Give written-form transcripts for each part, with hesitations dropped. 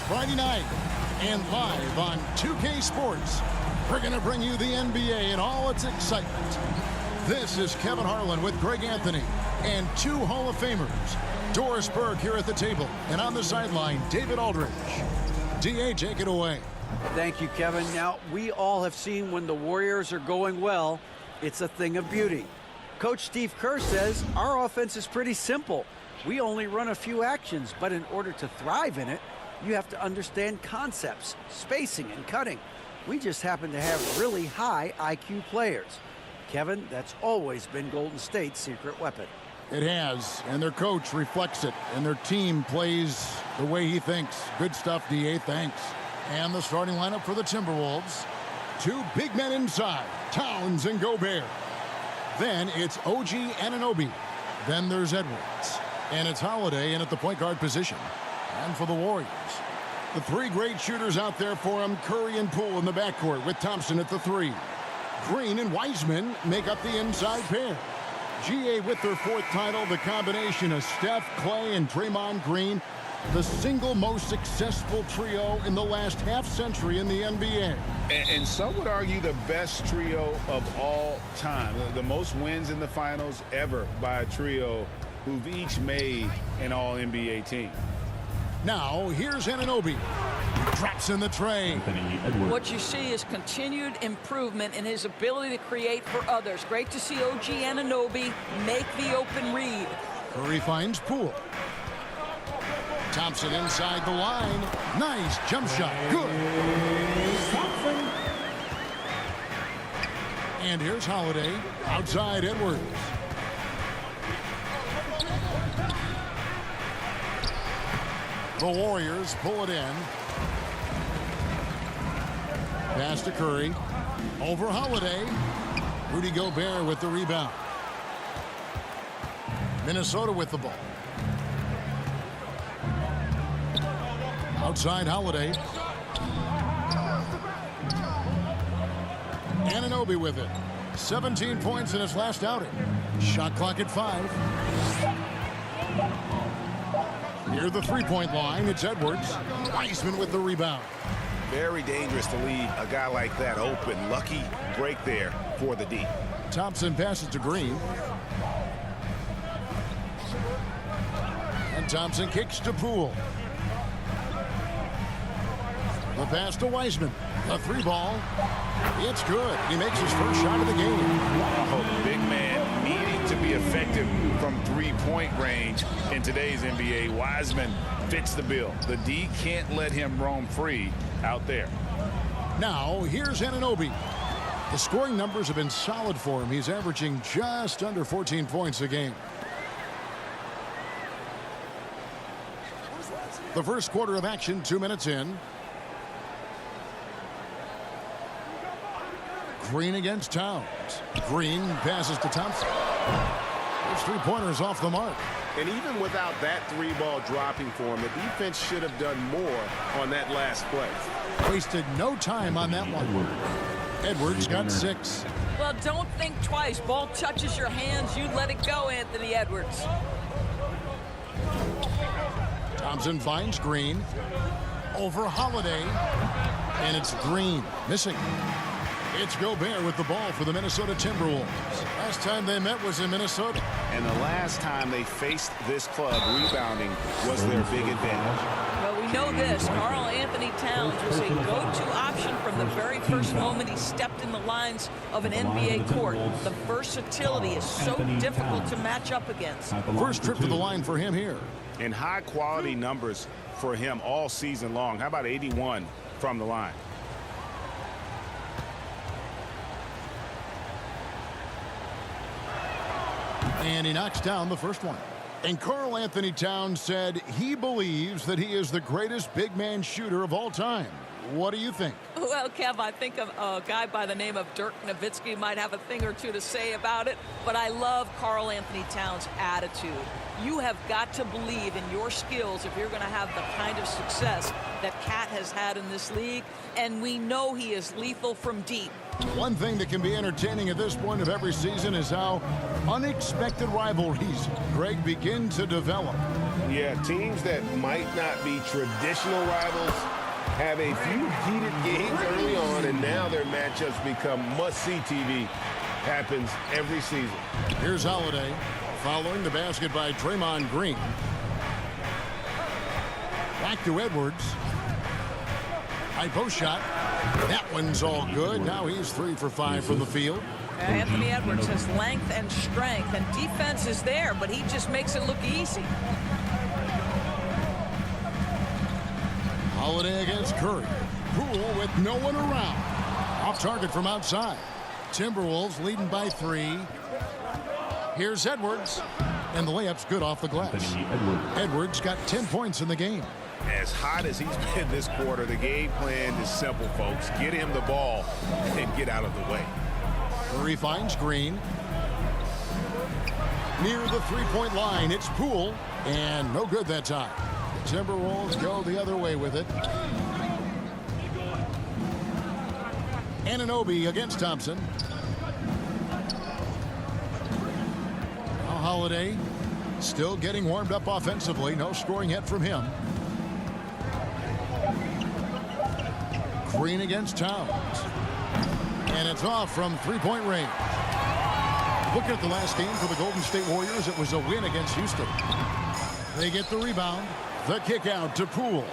Friday night. And live on 2K Sports, we're going to bring you the NBA in all its excitement. This is Kevin Harlan with Greg Anthony and two Hall of Famers. Doris Burke here at the table, and on the sideline, David Aldridge. D.A., take it away. Thank you, Kevin. Now, we all have seen when the Warriors are going well, it's a thing of beauty. Coach Steve Kerr says our offense is pretty simple. We only run a few actions, but in order to thrive in it, you have to understand concepts, spacing, and cutting. We just happen to have really high IQ players. Kevin, that's always been Golden State's secret weapon. It has, and their coach reflects it, and their team plays the way he thinks. Good stuff, D.A., thanks. And the starting lineup for the Timberwolves. Two big men inside, Towns and Gobert. Then it's OG Anunoby. Then there's Edwards. And it's Holiday in at the point guard position. And for the Warriors, the three great shooters out there for him, Curry and Poole in the backcourt with Thompson at the three. Green and Wiseman make up the inside pair. GA with their fourth title, the combination of Steph, Clay, and Draymond Green, the single most successful trio in the last half-century in the NBA. And some would argue the best trio of all time. The most wins in the finals ever by a trio who've each made an all-NBA team. Now, here's Anunoby. Drops in the tray. What you see is continued improvement in his ability to create for others. Great to see OG Anunoby make the open read. Curry finds Poole. Thompson inside the line. Nice jump shot. Good. And here's Holiday. Outside Edwards. The Warriors pull it in. Pass to Curry. Over Holiday. Rudy Gobert with the rebound. Minnesota with the ball. Outside Holiday. Anunoby with it. 17 points in his last outing. Shot clock at 5. Near the three-point line, it's Edwards. Wiseman with the rebound. Very dangerous to leave a guy like that open. Lucky break there for the D. Thompson passes to Green. And Thompson kicks to Poole. The pass to Wiseman. The three ball. It's good. He makes his first shot of the game. Oh, big man needing to be effective from three-point range in today's NBA. Wiseman fits the bill. The D can't let him roam free out there. Now, here's Anunoby. The scoring numbers have been solid for him. He's averaging just under 14 points a game. The first quarter of action, 2 minutes in. Green against Towns. Green passes to Thompson. Those three-pointers off the mark. And even without that three ball dropping for him, the defense should have done more on that last play. Wasted no time on that one. Edwards got 6. Well, don't think twice. Ball touches your hands, you let it go, Anthony Edwards. Thompson finds Green. Over Holiday. And it's Green missing. It's Gobert with the ball for the Minnesota Timberwolves. Last time they met was in Minnesota. And the last time they faced this club, rebounding was their big advantage. Well, we know this. Karl-Anthony Towns was a go-to option from the very first moment he stepped in the lines of an NBA court. The versatility is so difficult to match up against. First trip to the line for him here. And high-quality numbers for him all season long. How about 81 from the line? And he knocks down the first one. And Karl-Anthony Towns said he believes that he is the greatest big man shooter of all time. What do you think? Well, Kev, I think a guy by the name of Dirk Nowitzki might have a thing or two to say about it, but I love Karl-Anthony Towns' attitude. You have got to believe in your skills if you're going to have the kind of success that Cat has had in this league, and we know he is lethal from deep. One thing that can be entertaining at this point of every season is how unexpected rivalries, Greg, begin to develop. Yeah, teams that might not be traditional rivals have a few heated games early on, and now their matchups become must-see TV. Happens every season. Here's Holiday following the basket by Draymond Green. Back to Edwards. High post shot. That one's all good. Now he's 3 for 5 from the field. Anthony Edwards has length and strength, and defense is there, but he just makes it look easy. Holiday against Curry. Poole with no one around. Off target from outside. Timberwolves leading by 3. Here's Edwards. And the layup's good off the glass. Edwards got 10 points in the game. As hot as he's been this quarter, the game plan is simple, folks. Get him the ball and get out of the way. Curry finds Green. Near the three-point line, it's Poole. And no good that time. The Timberwolves go the other way with it. Anunoby against Thompson. Now Holiday still getting warmed up offensively. No scoring yet from him. Green against Towns. And it's off from three-point range. Looking at the last game for the Golden State Warriors, it was a win against Houston. They get the rebound. The kick out to Poole.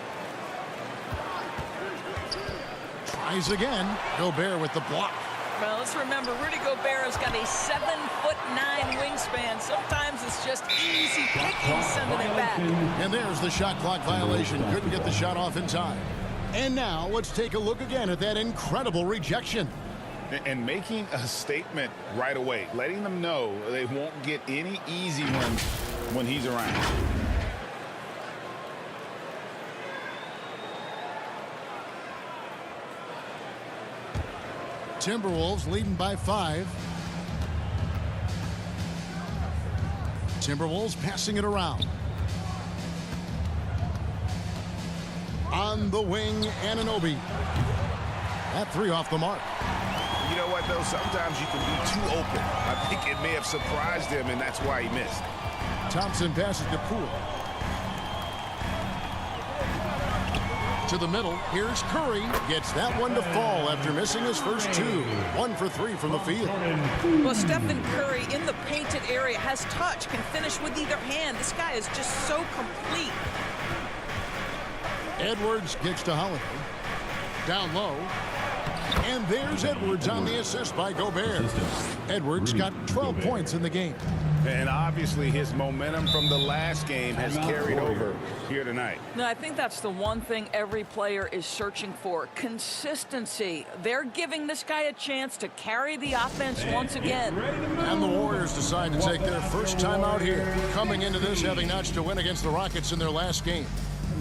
Tries again. Gobert with the block. Well, let's remember, Rudy Gobert has got a 7'9" wingspan. Sometimes it's just easy picking sending it back. And there's the shot clock violation. Couldn't get the shot off in time. And now let's take a look again at that incredible rejection. And making a statement right away, letting them know they won't get any easy ones when he's around. Timberwolves leading by 5. Timberwolves passing it around. On the wing, Anunoby. That 3 off the mark. You know what, though? Sometimes you can be too open. I think it may have surprised him, and that's why he missed. Thompson passes to Poole. To the middle. Here's Curry. Gets that one to fall after missing his first 2. 1 for 3 from the field. Well, Stephen Curry in the painted area has touch, can finish with either hand. This guy is just so complete. Edwards kicks to Holiday. Down low. And there's Edwards on the assist by Gobert. Edwards got 12 points in the game. And obviously his momentum from the last game has carried over here tonight. No, I think that's the one thing every player is searching for. Consistency. They're giving this guy a chance to carry the offense once again. And the Warriors decide to take their first time out here, coming into this having notched a win against the Rockets in their last game.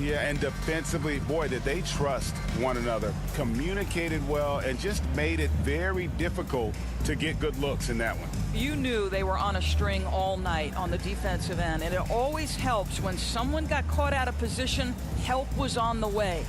Yeah, and defensively, boy, did they trust one another, communicated well, and just made it very difficult to get good looks in that one. You knew they were on a string all night on the defensive end, and it always helps when someone got caught out of position, help was on the way.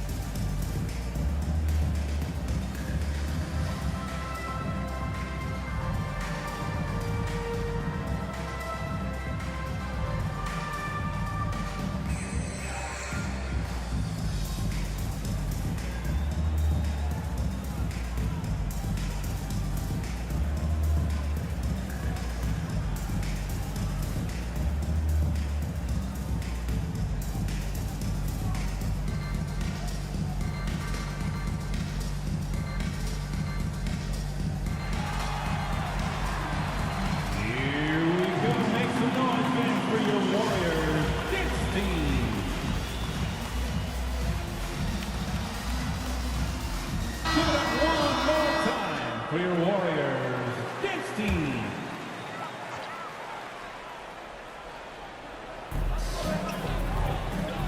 For your Warriors, 16.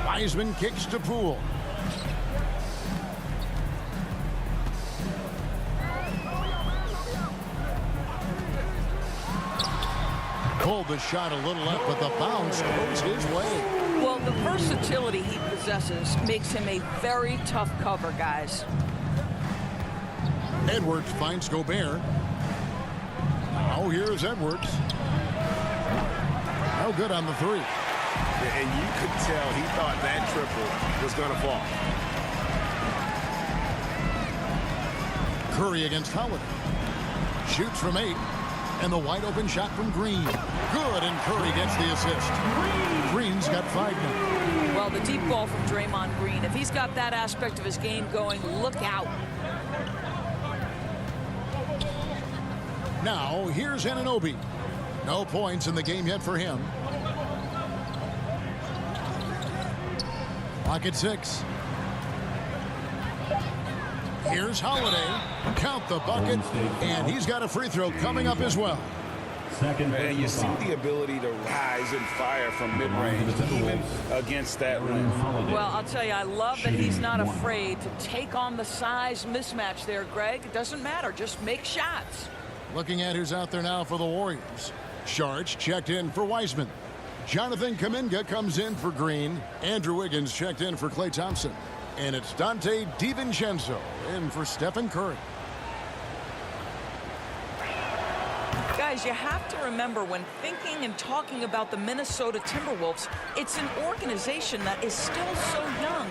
Wiseman kicks to Poole. Pulled the shot a little up, but the bounce goes his way. Well, the versatility he possesses makes him a very tough cover, guys. Edwards finds Gobert. Now here's Edwards. No good on the 3. And you could tell he thought that triple was going to fall. Curry against Holiday. Shoots from 8. And the wide open shot from Green. Good, and Curry gets the assist. Green's got 5 now. Well, the deep ball from Draymond Green, if he's got that aspect of his game going, look out. Now, here's Anunoby. No points in the game yet for him. Clock at 6. Here's Holiday. Count the bucket. And he's got a free throw coming up as well. And you see the ability to rise and fire from mid-range, even against that rim. Well, I'll tell you, I love that he's not afraid to take on the size mismatch there, Greg. It doesn't matter. Just make shots. Looking at who's out there now for the Warriors. Sharch checked in for Wiseman. Jonathan Kuminga comes in for Green. Andrew Wiggins checked in for Klay Thompson. And it's Dante DiVincenzo in for Stephen Curry. Guys, you have to remember when thinking and talking about the Minnesota Timberwolves, it's an organization that is still so young.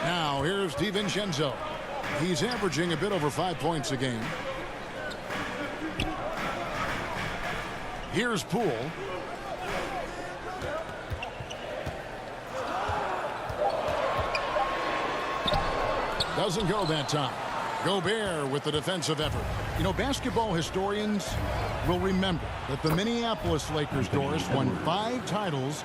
Now, here's DiVincenzo. He's averaging a bit over 5 points a game. Here's Poole. Doesn't go that time. Gobert with the defensive effort. You know, basketball historians will remember that the Minneapolis Lakers, Doris, won 5 titles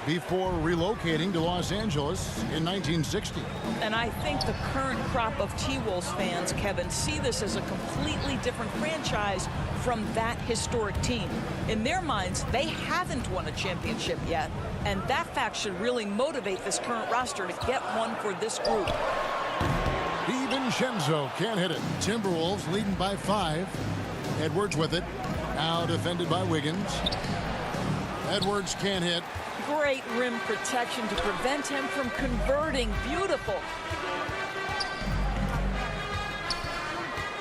before relocating to Los Angeles in 1960. And I think the current crop of T-Wolves fans, Kevin, see this as a completely different franchise from that historic team. In their minds, they haven't won a championship yet, and that fact should really motivate this current roster to get one for this group. DiVincenzo can't hit it. Timberwolves leading by 5. Edwards with it. Now defended by Wiggins. Edwards can't hit. Great rim protection to prevent him from converting. Beautiful.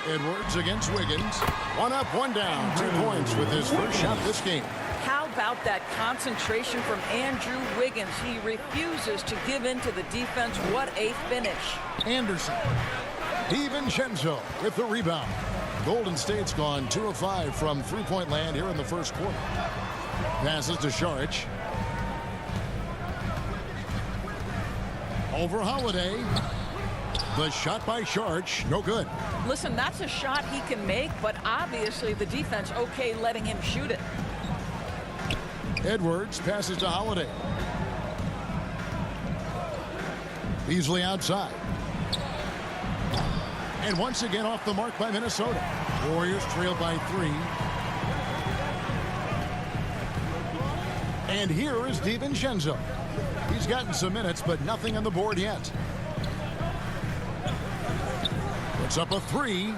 Edwards against Wiggins. 1 up, 1 down. 2 points with his first shot this game. How about that concentration from Andrew Wiggins? He refuses to give in to the defense. What a finish. Anderson. DiVincenzo with the rebound. Golden State's gone 2 of 5 from three-point land here in the first quarter. Passes to Saric. Over Holiday. The shot by Saric, no good. Listen, that's a shot he can make, but obviously the defense okay letting him shoot it. Edwards passes to Holiday. Beasley outside. And once again off the mark by Minnesota. Warriors trail by 3. And here is DiVincenzo. He's gotten some minutes, but nothing on the board yet. Puts up a 3.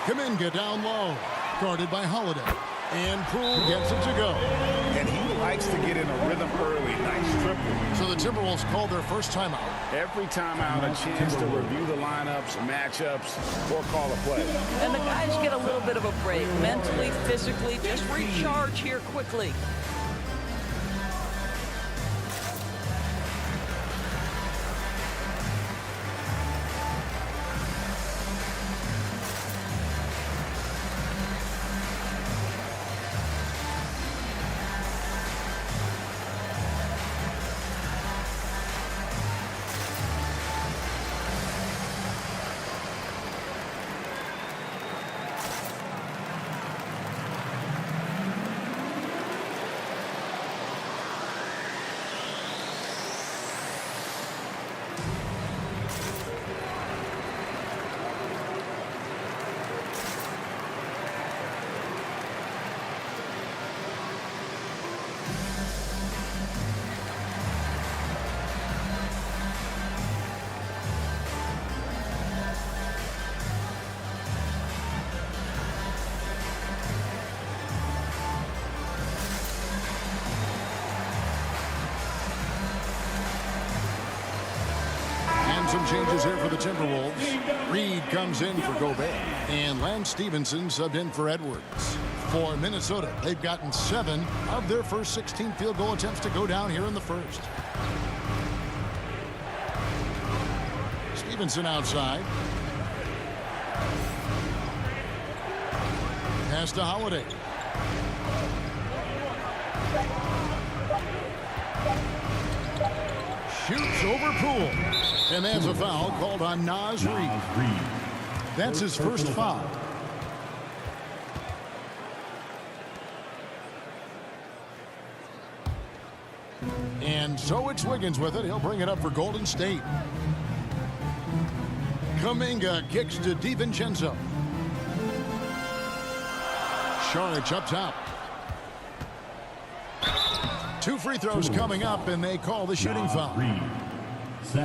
Kuminga down low. Guarded by Holiday. And Poole gets it to go. And he likes to get in a rhythm early. Nice triple. So the Timberwolves called their first timeout. Every timeout, a chance to review the lineups, matchups, or call a play. And the guys get a little bit of a break. Mentally, physically, just recharge here quickly. making some changes here for the Timberwolves. Reed comes in for Gobert. And Lance Stevenson subbed in for Edwards. For Minnesota, they've gotten 7 of their first 16 field goal attempts to go down here in the first. Stevenson outside. Pass to Holiday. Shoots over Poole. And that's a foul called on Naz Reid. That's his first foul. And so it's Wiggins with it. He'll bring it up for Golden State. Kuminga kicks to DiVincenzo. Saric up top. 2 free throws coming up, and they call the shooting foul.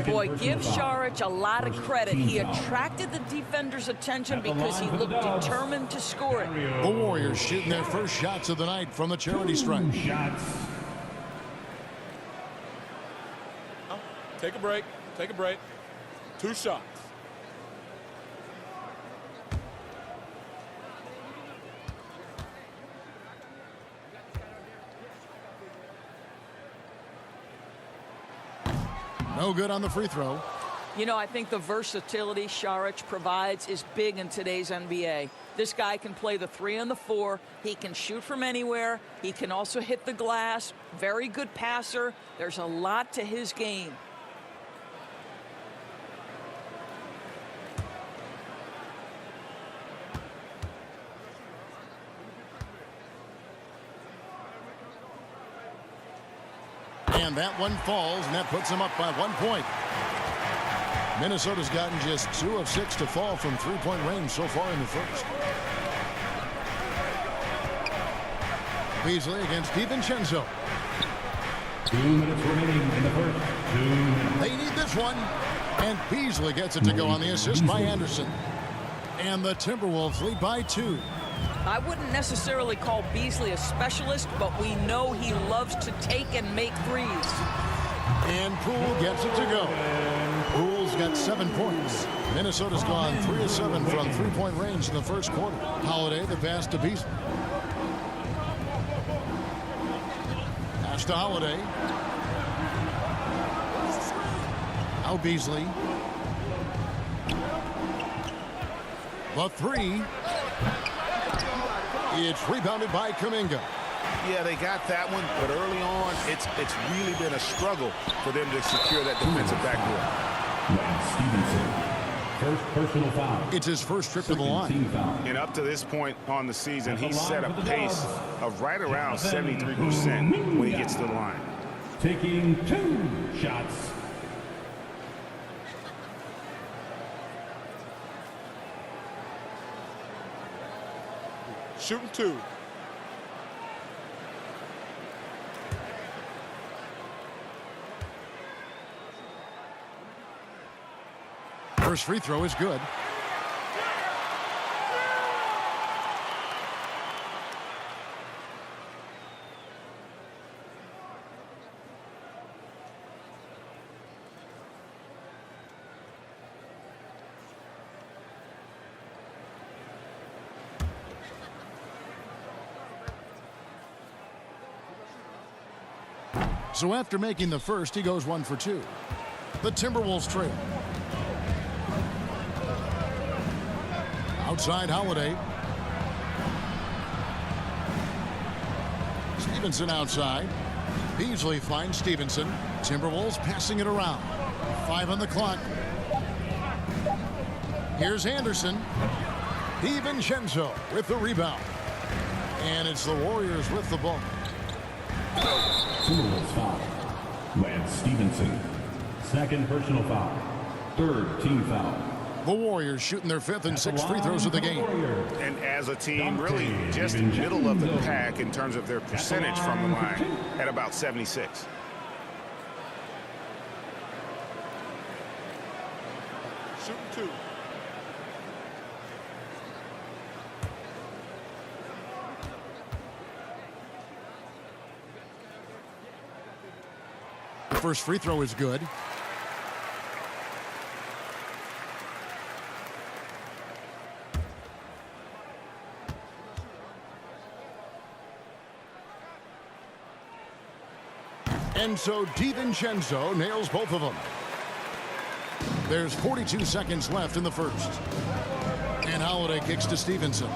Boy, give Saric a lot of credit. He attracted the defender's attention because he looked determined to score it. The Warriors shooting their first shots of the night from the charity stripe. Take a break. Take a break. 2 shots. No good on the free throw. You know, I think the versatility Saric provides is big in today's NBA. This guy can play the 3 and the 4. He can shoot from anywhere. He can also hit the glass. Very good passer. There's a lot to his game. And that one falls, and that puts them up by 1 point. Minnesota's gotten just 2 of 6 to fall from three-point range so far in the first. Beasley against DiVincenzo. 2 minutes remaining in the first. 2 minutes. They need this one. And Beasley gets it to go on the assist by Anderson. And the Timberwolves lead by 2. I wouldn't necessarily call Beasley a specialist, but we know he loves to take and make threes. And Poole gets it to go. Poole's got 7 points. Minnesota's gone 3 of 7 from three-point range in the first quarter. Holiday, the pass to Beasley. Pass to Holiday. Now Beasley. The 3. It's rebounded by Kuminga. Yeah, they got that one, but early on, it's really been a struggle for them to secure that defensive backboard. Stevenson, first personal foul. It's his first trip to the line. And up to this point on the season, he's set a pace of right around 73% when he gets to the line. Taking 2 shots. Shooting 2. First free throw is good. So after making the first, he goes 1 for 2. The Timberwolves trail. Outside Holiday. Stevenson outside. Beasley finds Stevenson. Timberwolves passing it around. 5 on the clock. Here's Anderson. DiVincenzo with the rebound. And it's the Warriors with the ball. Timberwolves foul. Lance Stevenson. Second personal foul. Third team foul. The Warriors shooting their 5th and 6th free throws of the game. And as a team, really just middle of the pack in terms of their percentage from the line at about 76. Shooting 2. The first free throw is good. And so DiVincenzo nails both of them. There's 42 seconds left in the first. And Holiday kicks to Stevenson.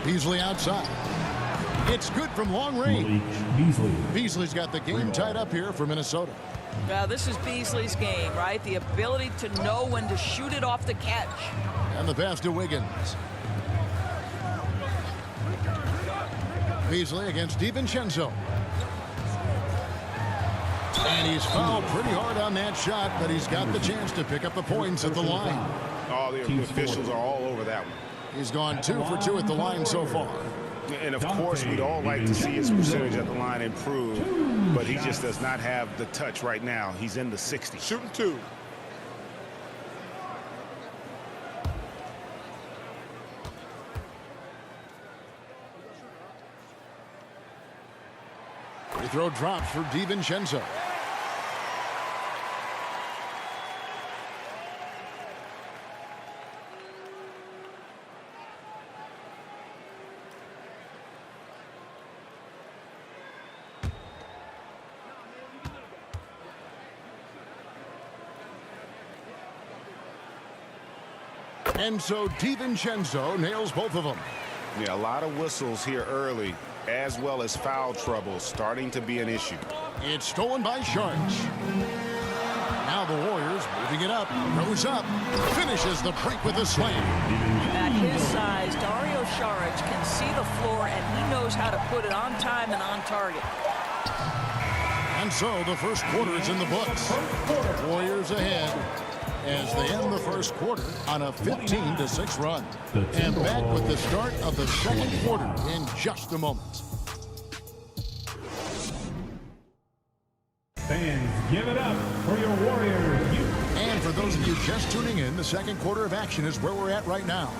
Beasley outside. It's good from long range. Beasley's got the game tied up here for Minnesota. This is Beasley's game, right? The ability to know when to shoot it off the catch. And the pass to Wiggins. Beasley against DiVincenzo. And he's fouled pretty hard on that shot, but he's got the chance to pick up the points at the line. Oh, the officials are all over that one. He's gone 2 for 2 at the line so far. And, of course, we'd all like to see his percentage at the line improve, but he just does not have the touch right now. He's in the 60s. Shooting 2. Free throw drops for DiVincenzo. And so DiVincenzo nails both of them. Yeah, a lot of whistles here early, as well as foul trouble starting to be an issue. It's stolen by Sharks. Now the Warriors moving it up, goes up, finishes the break with a slam. At his size, Dario Saric can see the floor, and he knows how to put it on time and on target. And so the first quarter is in the books. Warriors ahead as they end the first quarter on a 15-6 run. And back with the start of the second quarter in just a moment. Fans, give it up for your Warriors. And for those of you just tuning in, the second quarter of action is where we're at right now.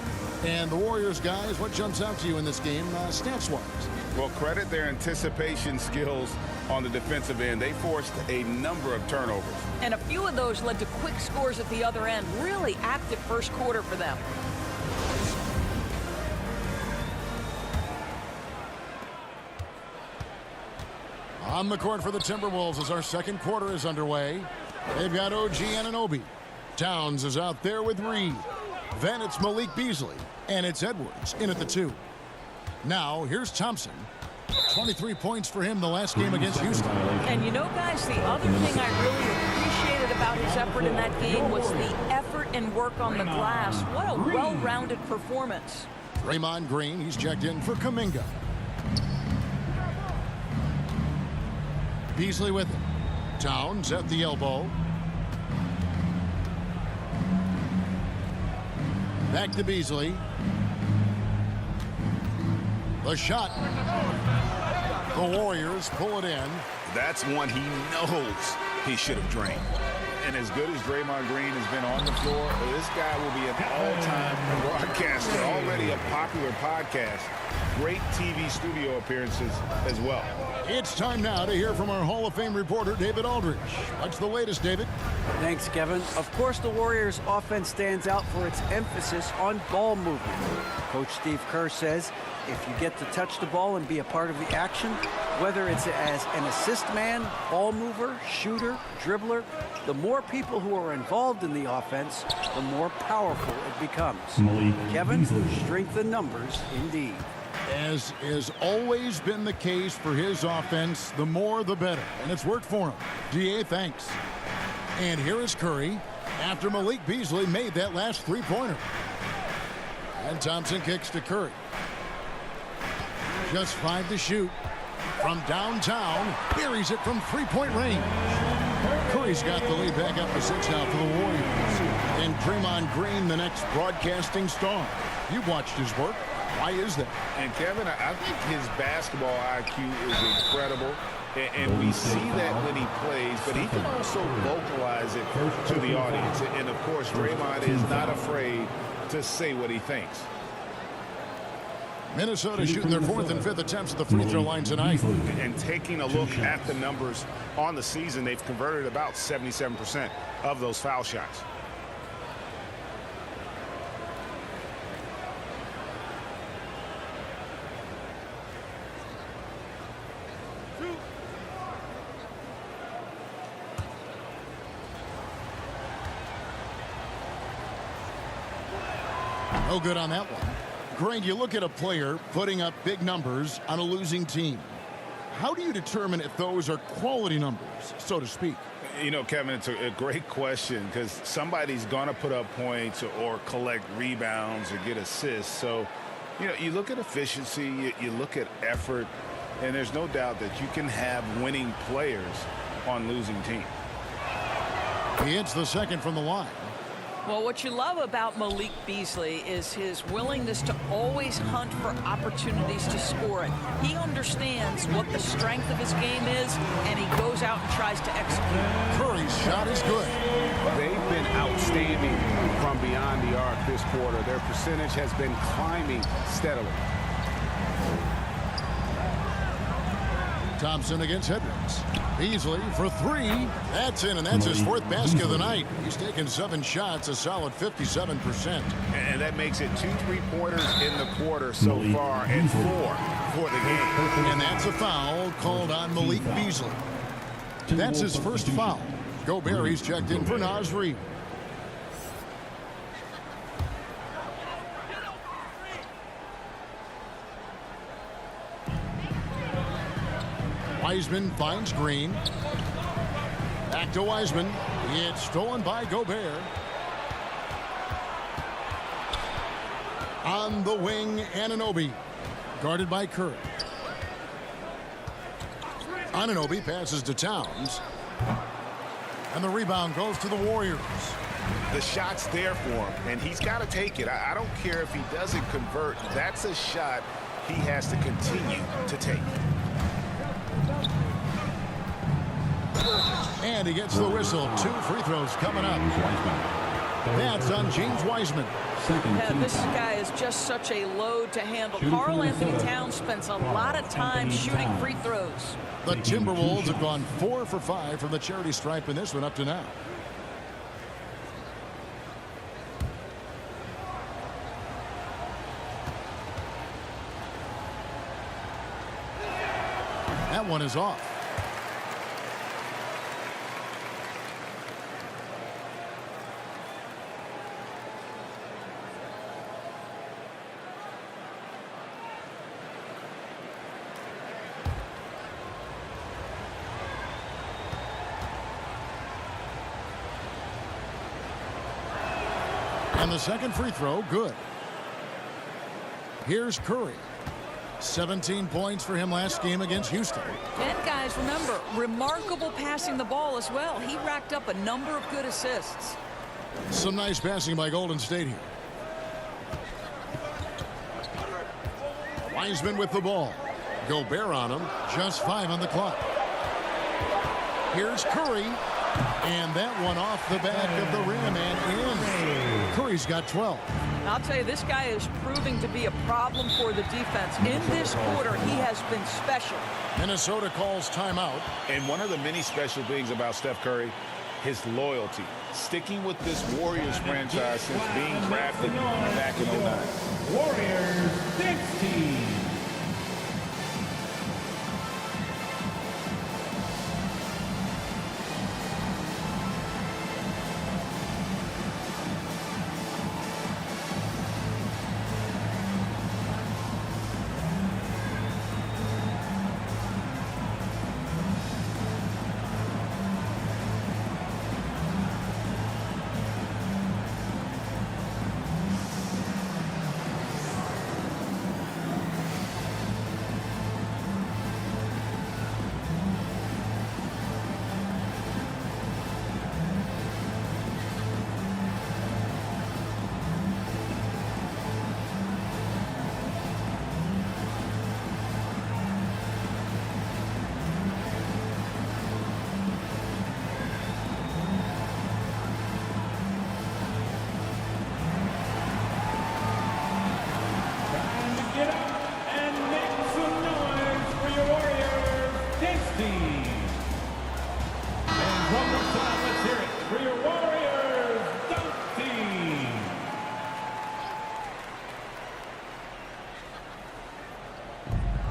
And the Warriors, guys, what jumps out to you in this game, stats-wise? Well, credit their anticipation skills on the defensive end. They forced a number of turnovers. And a few of those led to quick scores at the other end. Really active first quarter for them. On the court for the Timberwolves as our second quarter is underway. They've got OG Anunoby. Towns is out there with Reed. Then it's Malik Beasley. And it's Edwards in at the 2. Now, here's Thompson. 23 points for him the last game against Houston. And you know, guys, the other thing I really appreciated about his effort in that game was the effort and work on the glass. What a well-rounded performance. Draymond Green, he's checked in for Kuminga. Beasley with it. Towns at the elbow. Back to Beasley. The shot. The Warriors pull it in. That's one he knows he should have drained. And as good as Draymond Green has been on the floor, this guy will be an all-time broadcaster, already a popular podcast. Great TV studio appearances as well. It's time now to hear from our Hall of Fame reporter, David Aldridge. What's the latest, David? Thanks, Kevin. Of course, the Warriors' offense stands out for its emphasis on ball movement. Coach Steve Kerr says if you get to touch the ball and be a part of the action, whether it's as an assist man, ball mover, shooter, dribbler, the more people who are involved in the offense, the more powerful it becomes. Kevin, strength in numbers indeed. As has always been the case for his offense, the more the better. And it's worked for him. DA, thanks. And here is Curry after Malik Beasley made that last three-pointer. And Thompson kicks to Curry. Just 5 to shoot. From downtown, buries it from three-point range. Curry's got the lead back up to 6 now for the Warriors. And Draymond Green, the next broadcasting star. You've watched his work. Why is that? And Kevin, I think his basketball IQ is incredible. And we see that when he plays, but he can also vocalize it to the audience. And of course, Draymond is not afraid to say what he thinks. Minnesota shooting their 4th and 5th attempts at the free throw line tonight. And taking a look at the numbers on the season, they've converted about 77% of those foul shots. No good on that one. Greg, you look at a player putting up big numbers on a losing team. How do you determine if those are quality numbers, so to speak? You know, Kevin, it's a great question because somebody's going to put up points or collect rebounds or get assists. So, you know, you look at efficiency, you look at effort, and there's no doubt that you can have winning players on losing teams. He hits the second from the line. Well, what you love about Malik Beasley is his willingness to always hunt for opportunities to score it. He understands what the strength of his game is, and he goes out and tries to execute. Curry's shot is good. They've been outstanding from beyond the arc this quarter. Their percentage has been climbing steadily. Thompson against Edwards. Beasley for three. That's in, and that's his fourth basket of the night. He's taken 7 shots, a solid 57%. And that makes it 2 3-pointers in the quarter so far and 4 for the game. And that's a foul called on Malik Beasley. That's his first foul. Gobert, he's checked in for Naz Reid. Wiseman finds Green. Back to Wiseman. It's stolen by Gobert. On the wing, Anunoby. Guarded by Curry. Anunoby passes to Towns. And the rebound goes to the Warriors. The shot's there for him, and he's got to take it. I don't care if he doesn't convert. That's a shot he has to continue to take. And he gets the whistle. 2 free throws coming up. That's on James Wiseman. Yeah, this guy is just such a load to handle. Karl-Anthony Towns spends a lot of time shooting free throws. The Timberwolves have gone 4 for 5 from the charity stripe in this one up to now. That one is off. And the second free throw, good. Here's Curry. 17 points for him last game against Houston. And guys, remember, remarkable passing the ball as well. He racked up a number of good assists. Some nice passing by Golden State here. Wiseman with the ball. Gobert on him. Just 5 on the clock. Here's Curry. And that one off the back of the rim and in. Curry's got 12. I'll tell you, this guy is proving to be a problem for the defense. In this quarter, he has been special. Minnesota calls timeout. And one of the many special things about Steph Curry, his loyalty. Sticking with this Warriors franchise since being drafted back in 09. Warriors 16.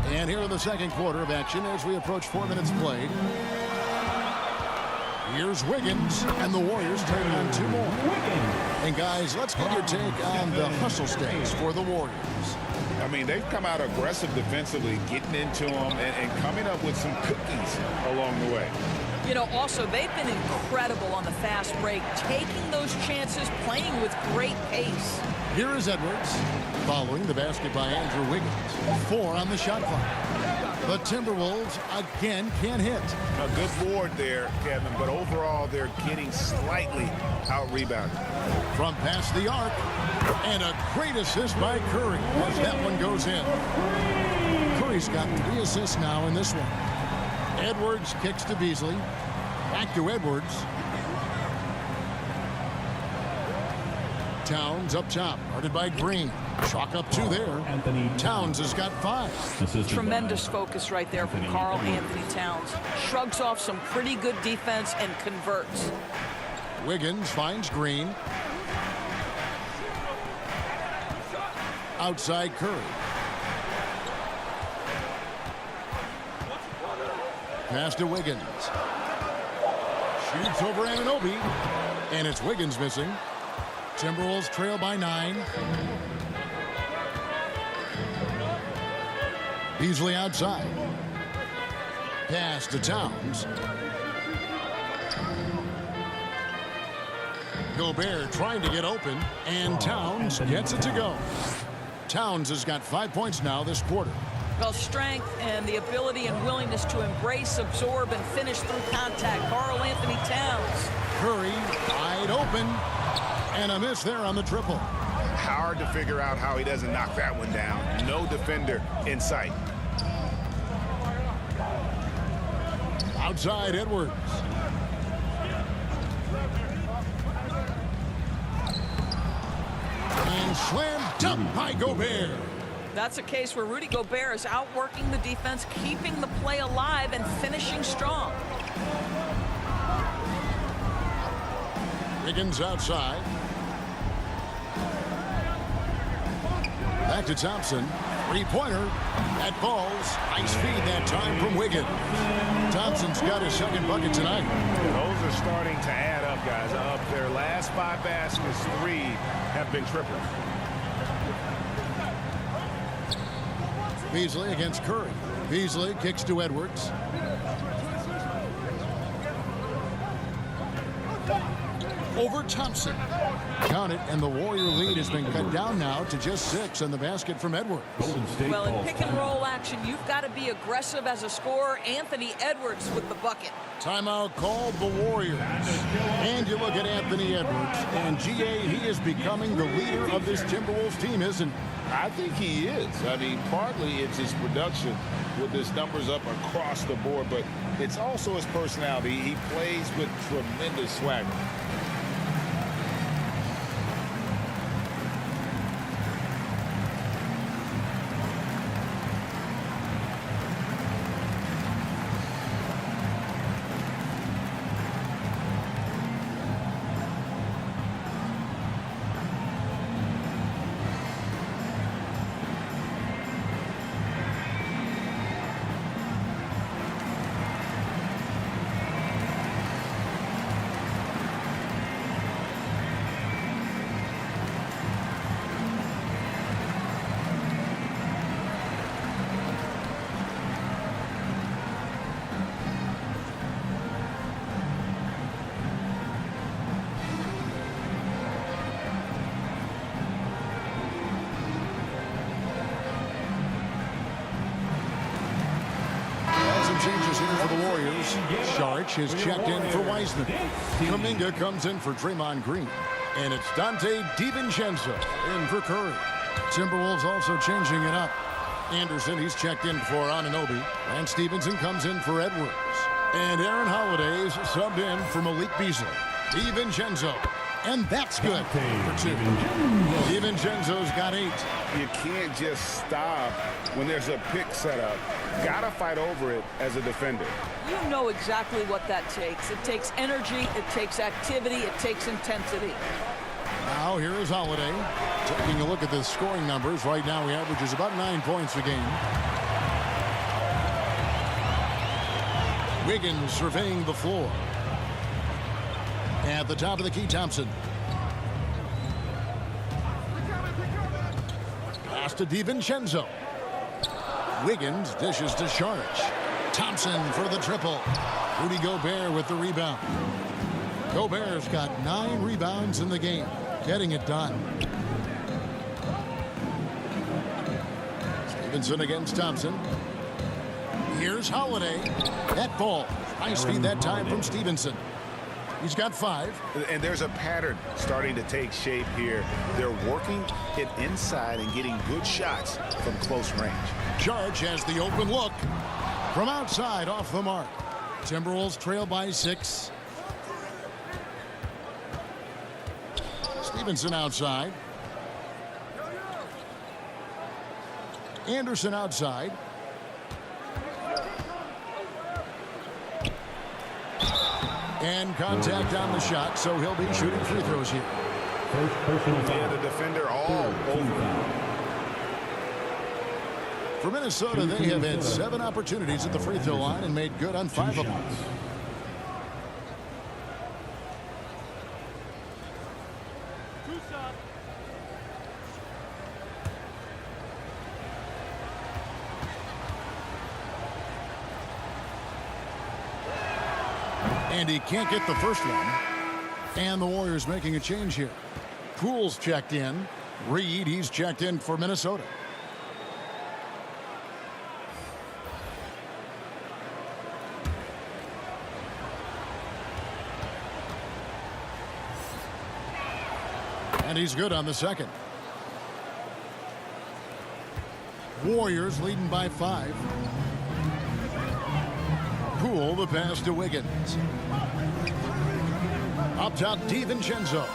And here in the second quarter of action as we approach 4 minutes played. Here's Wiggins, and the Warriors taking on 2 more. And guys, let's get your take on the hustle stakes for the Warriors. I mean, they've come out aggressive defensively, getting into them and coming up with some cookies along the way. You know, also, they've been incredible on the fast break, taking those chances, playing with great pace. Here is Edwards, following the basket by Andrew Wiggins. 4 on the shot clock. The Timberwolves again can't hit. A good board there, Kevin, but overall they're getting slightly out-rebounded. From past the arc, and a great assist by Curry as that one goes in. Curry's got 3 assists now in this one. Edwards kicks to Beasley. Back to Edwards. Towns up top, guarded by Green. Chalk up 2 there. Towns has got 5. Tremendous focus right there from Karl-Anthony Towns. Shrugs off some pretty good defense and converts. Wiggins finds Green. Outside Curry. Pass to Wiggins. Shoots over Anunoby. And it's Wiggins missing. Timberwolves trail by 9. Beasley outside. Pass to Towns. Gobert trying to get open, and Towns gets it to go. Towns has got 5 points now this quarter. Well, strength and the ability and willingness to embrace, absorb, and finish through contact. Karl-Anthony Towns. Curry wide open, and a miss there on the triple. Hard to figure out how he doesn't knock that one down. No defender in sight. Outside Edwards. And slam dunk by Gobert. That's a case where Rudy Gobert is outworking the defense, keeping the play alive, and finishing strong. Wiggins outside. Back to Thompson. 3-pointer. That falls. Nice feed that time from Wiggins. Thompson's got his second bucket tonight. Those are starting to add up, guys. Of their last 5 baskets, 3 have been triples. Beasley against Curry. Beasley kicks to Edwards. Over Thompson. Count it, and the Warrior lead has been cut down now to just 6 on the basket from Edwards. Well, in pick and roll action, you've got to be aggressive as a scorer. Anthony Edwards with the bucket. Timeout called the Warriors. And you look at Anthony Edwards, and GA, he is becoming the leader of this Timberwolves team, isn't he? I think he is. I mean, partly it's his production with his numbers up across the board, but it's also his personality. He plays with tremendous swagger. Changes here for the Warriors. Sharch is checked in for Wiseman. Kuminga comes in for Draymond Green. And it's Dante DiVincenzo in for Curry. Timberwolves also changing it up. Anderson, he's checked in for Anunoby. And Stevenson comes in for Edwards. And Aaron Holiday's subbed in for Malik Beasley. DiVincenzo. And that's good for 2. DiVincenzo's got 8. You can't just stop when there's a pick set up. Gotta fight over it as a defender. You know exactly what that takes. It takes energy, it takes activity, it takes intensity. Now here is Holiday. Taking a look at the scoring numbers. Right now he averages about 9 points a game. Wiggins surveying the floor. At the top of the key, Thompson. Pass to DiVincenzo. Wiggins dishes to Saric. Thompson for the triple. Rudy Gobert with the rebound. Gobert's got 9 rebounds in the game, getting it done. Stevenson against Thompson. Here's Holiday. That ball. High speed that time from Stevenson. He's got 5. And there's a pattern starting to take shape here. They're working it inside and getting good shots from close range. Saric has the open look. From outside, off the mark. Timberwolves trail by 6. Stevenson outside. Anderson outside. And contact on the shot, so he'll be shooting free throws here. First personal foul. And the defender all over. For Minnesota, they have had 7 opportunities at the free throw line and made good on 5 of them. And he can't get the first one. And the Warriors making a change here. Poole's checked in. Reed, he's checked in for Minnesota. And he's good on the second. Warriors leading by 5. Poole, the pass to Wiggins. Up top, DiVincenzo.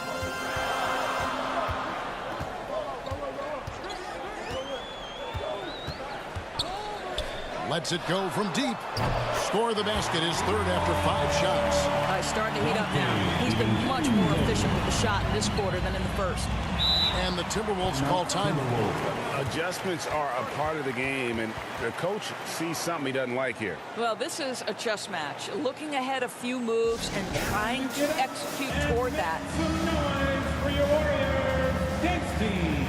Lets it go from deep. Score the basket, his 3rd after 5 shots. He's starting to heat up now. He's been much more efficient with the shot in this quarter than in the first. And the Timberwolves call time. Adjustments are a part of the game, and the coach sees something he doesn't like here. Well, this is a chess match. Looking ahead a few moves and trying to execute toward that. Some noise for your Warriors dance team.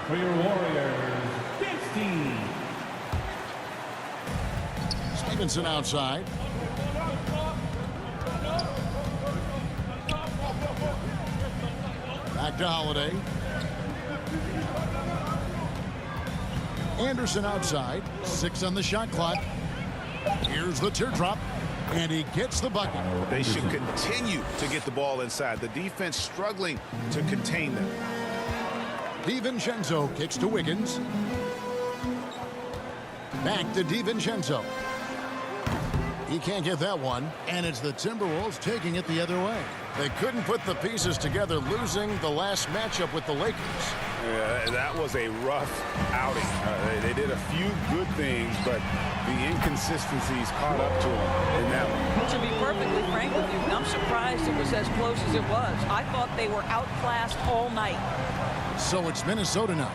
For your Warriors, 15. Stevenson outside. Back to Holiday. Anderson outside. 6 on the shot clock. Here's the teardrop. And he gets the bucket. They should continue to get the ball inside. The defense struggling to contain them. DiVincenzo kicks to Wiggins. Back to DiVincenzo. He can't get that one, and it's the Timberwolves taking it the other way. They couldn't put the pieces together, losing the last matchup with the Lakers. Yeah, that was a rough outing. They did a few good things, but the inconsistencies caught up to them in that one. To be perfectly frank with you, I'm surprised it was as close as it was. I thought they were outclassed all night. So it's Minnesota now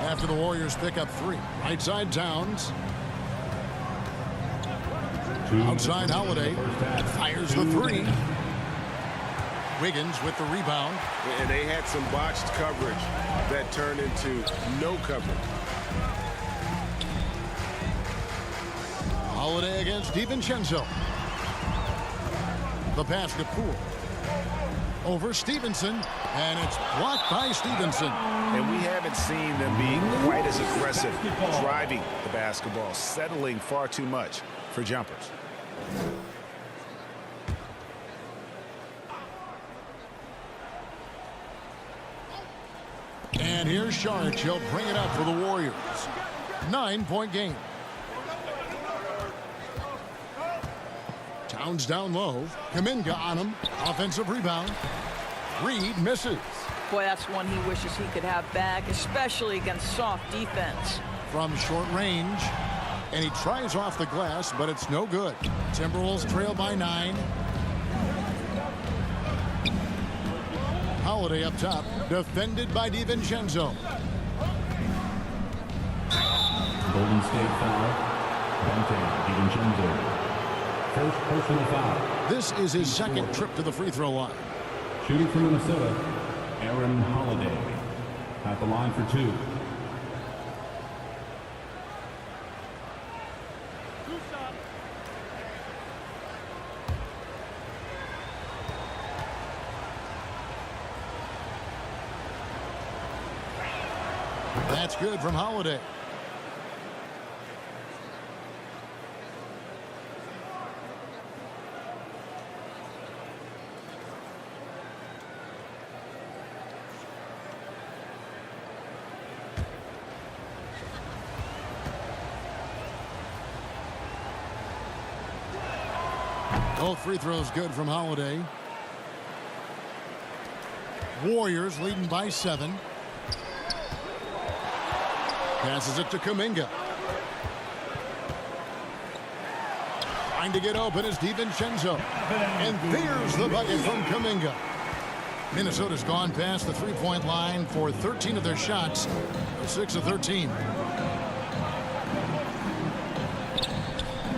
after the Warriors pick up 3. Right side Towns. Outside Holiday. Fires the 3. Wiggins with the rebound. And they had some botched coverage that turned into no coverage. is DiVincenzo. The pass to Poole. Over Stevenson, and it's blocked by Stevenson. And we haven't seen them being quite as aggressive driving the basketball, settling far too much for jumpers. And here's Sharch. He'll bring it up for the Warriors. 9-point game. Towns down low. Kuminga on him. Offensive rebound. Reed misses. Boy, that's one he wishes he could have back, especially against soft defense. From short range. And he tries off the glass, but it's no good. Timberwolves trail by 9. Holiday up top. Defended by DiVincenzo. Golden State foul. DiVincenzo. First personal foul. This is his second trip to the free throw line. Shooting from Minnesota, Aaron Holiday. At the line for 2. That's good from Holiday. Both free throws good from Holiday. Warriors leading by 7. Passes it to Kuminga. Trying to get open is DiVincenzo. And there's the bucket from Kuminga. Minnesota's gone past the three-point line for 13 of their shots. 6 of 13.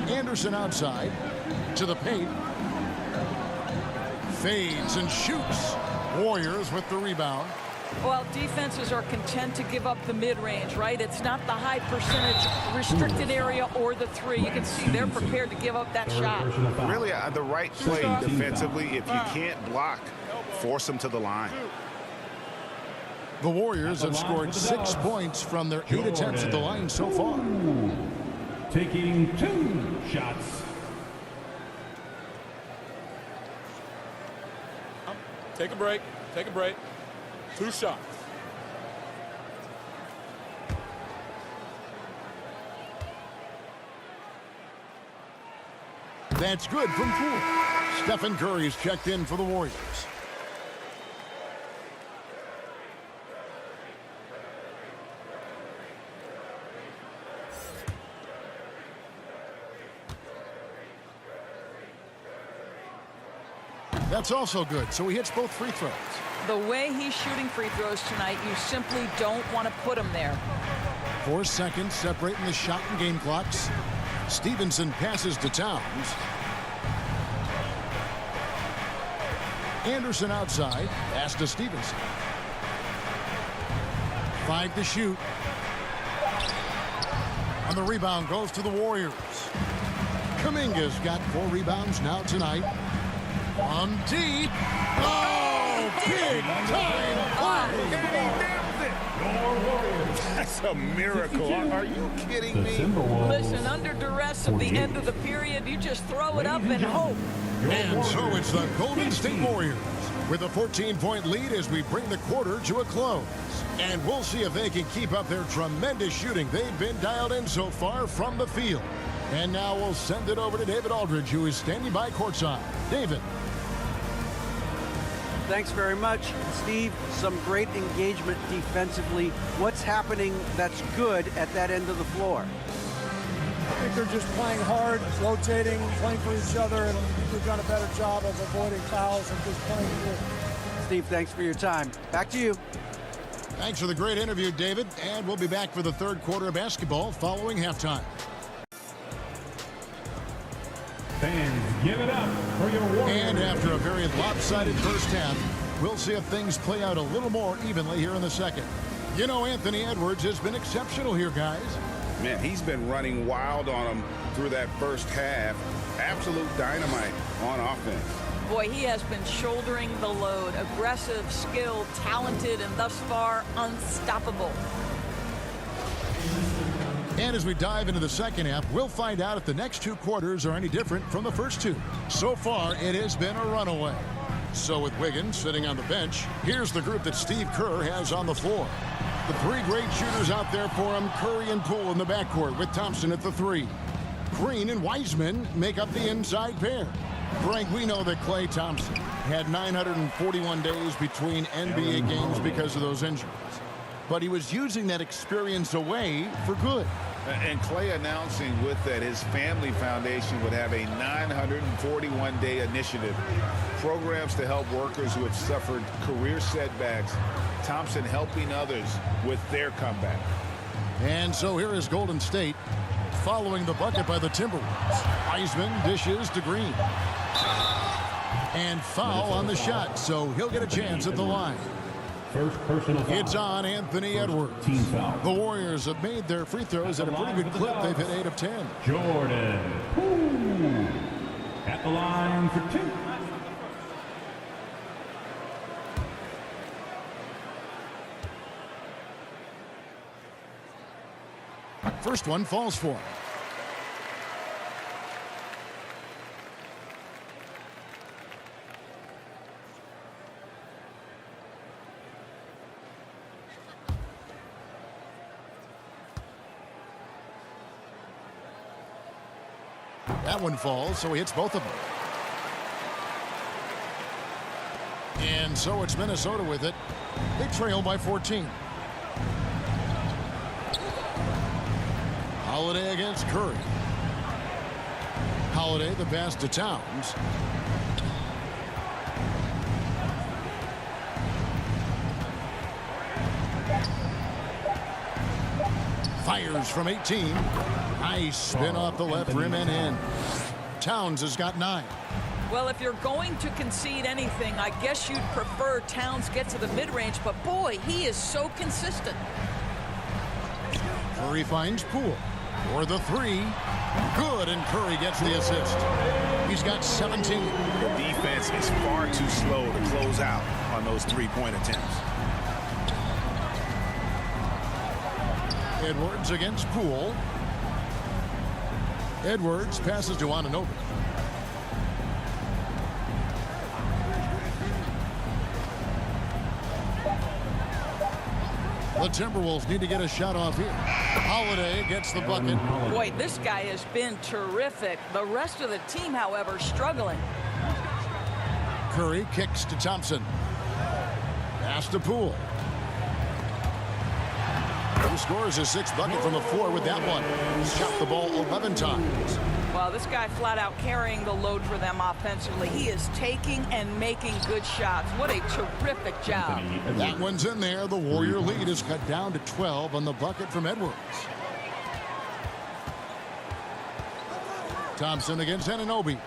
Anderson outside. To the paint. Fades and shoots. Warriors with the rebound. Well, defenses are content to give up the mid-range, right? It's not the high percentage restricted area or the 3. You can see they're prepared to give up that shot. Really, the right play defensively. If you can't block, force them to the line. The Warriors have scored 6 points from their 8 attempts at the line so far. Taking 2 shots. Take a break. Take a break. 2 shots. That's good from Poole. Stephen Curry's checked in for the Warriors. That's also good, so he hits both free throws. The way he's shooting free throws tonight, you simply don't want to put him there. 4 seconds separating the shot and game clocks. Stevenson passes to Towns. Anderson outside. Pass to Stevenson. 5 to shoot. And the rebound goes to the Warriors. Kuminga's got 4 rebounds now tonight. From deep. Oh, big time play. That's a miracle. Are you kidding me? Listen, under duress at the end of the period, you just throw it up and hope. And so it's the Golden State Warriors with a 14-point lead as we bring the quarter to a close. And we'll see if they can keep up their tremendous shooting. They've been dialed in so far from the field. And now we'll send it over to David Aldridge, who is standing by courtside. David. Thanks very much, Steve. Some great engagement defensively. What's happening that's good at that end of the floor? I think they're just playing hard, rotating, playing for each other, and we've done a better job of avoiding fouls and just playing good. Steve, thanks for your time. Back to you. Thanks for the great interview, David. And we'll be back for the third quarter of basketball following halftime. Fans, give it up for your Warriors. And after a very lopsided first half, we'll see if things play out a little more evenly here in the second. You know, Anthony Edwards has been exceptional here, guys. Man, he's been running wild on them through that first half. Absolute dynamite on offense. Boy, he has been shouldering the load. Aggressive, skilled, talented, and thus far unstoppable. And as we dive into the second half, we'll find out if the next 2 quarters are any different from the first 2. So far, it has been a runaway. So with Wiggins sitting on the bench, here's the group that Steve Kerr has on the floor. The 3 great shooters out there for him, Curry and Poole in the backcourt with Thompson at the 3. Green and Wiseman make up the inside pair. Frank, we know that Klay Thompson had 941 days between NBA games because of those injuries. But he was using that experience away for good. And Klay announcing with that his family foundation would have a 941-day initiative. Programs to help workers who have suffered career setbacks. Thompson helping others with their comeback. And so here is Golden State following the bucket by the Timberwolves. Wiseman dishes to Green. And foul on the shot, so he'll get a chance at the line. First personal foul. It's on Anthony Edwards. Team foul. The Warriors have made their free throws at a pretty good clip. They've hit 8 of 10. Jordan Poole at the line for 2. First one falls for him. That one falls, so he hits both of them. And so it's Minnesota with it. They trail by 14. Holiday against Curry. Holiday the pass to Towns. Fires from 18. Nice spin off the left rim and in. Towns has got 9. Well, if you're going to concede anything, I guess you'd prefer Towns get to the mid-range, but boy, he is so consistent. Curry finds Poole for the 3. Good, and Curry gets the assist. He's got 17. The defense is far too slow to close out on those 3-point attempts. Edwards against Poole. Edwards passes to Anunoby. The Timberwolves need to get a shot off here. Holiday gets the bucket. Boy, this guy has been terrific. The rest of the team, however, struggling. Curry kicks to Thompson. Pass to Poole. He scores his 6th bucket from the floor with that one. He's shot the ball 11 times. Well, this guy flat out carrying the load for them offensively. He is taking and making good shots. What a terrific job. That one's in there. The Warrior lead is cut down to 12 on the bucket from Edwards. Thompson against Anunoby.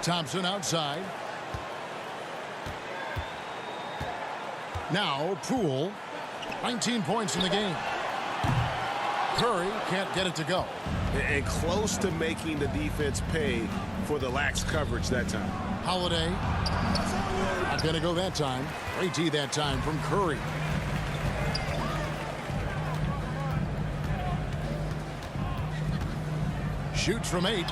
Thompson outside. Now Poole, 19 points in the game. Curry can't get it to go. And close to making the defense pay for the lax coverage that time. Holiday, not going to go that time. 3T that time from Curry. Shoots from 8.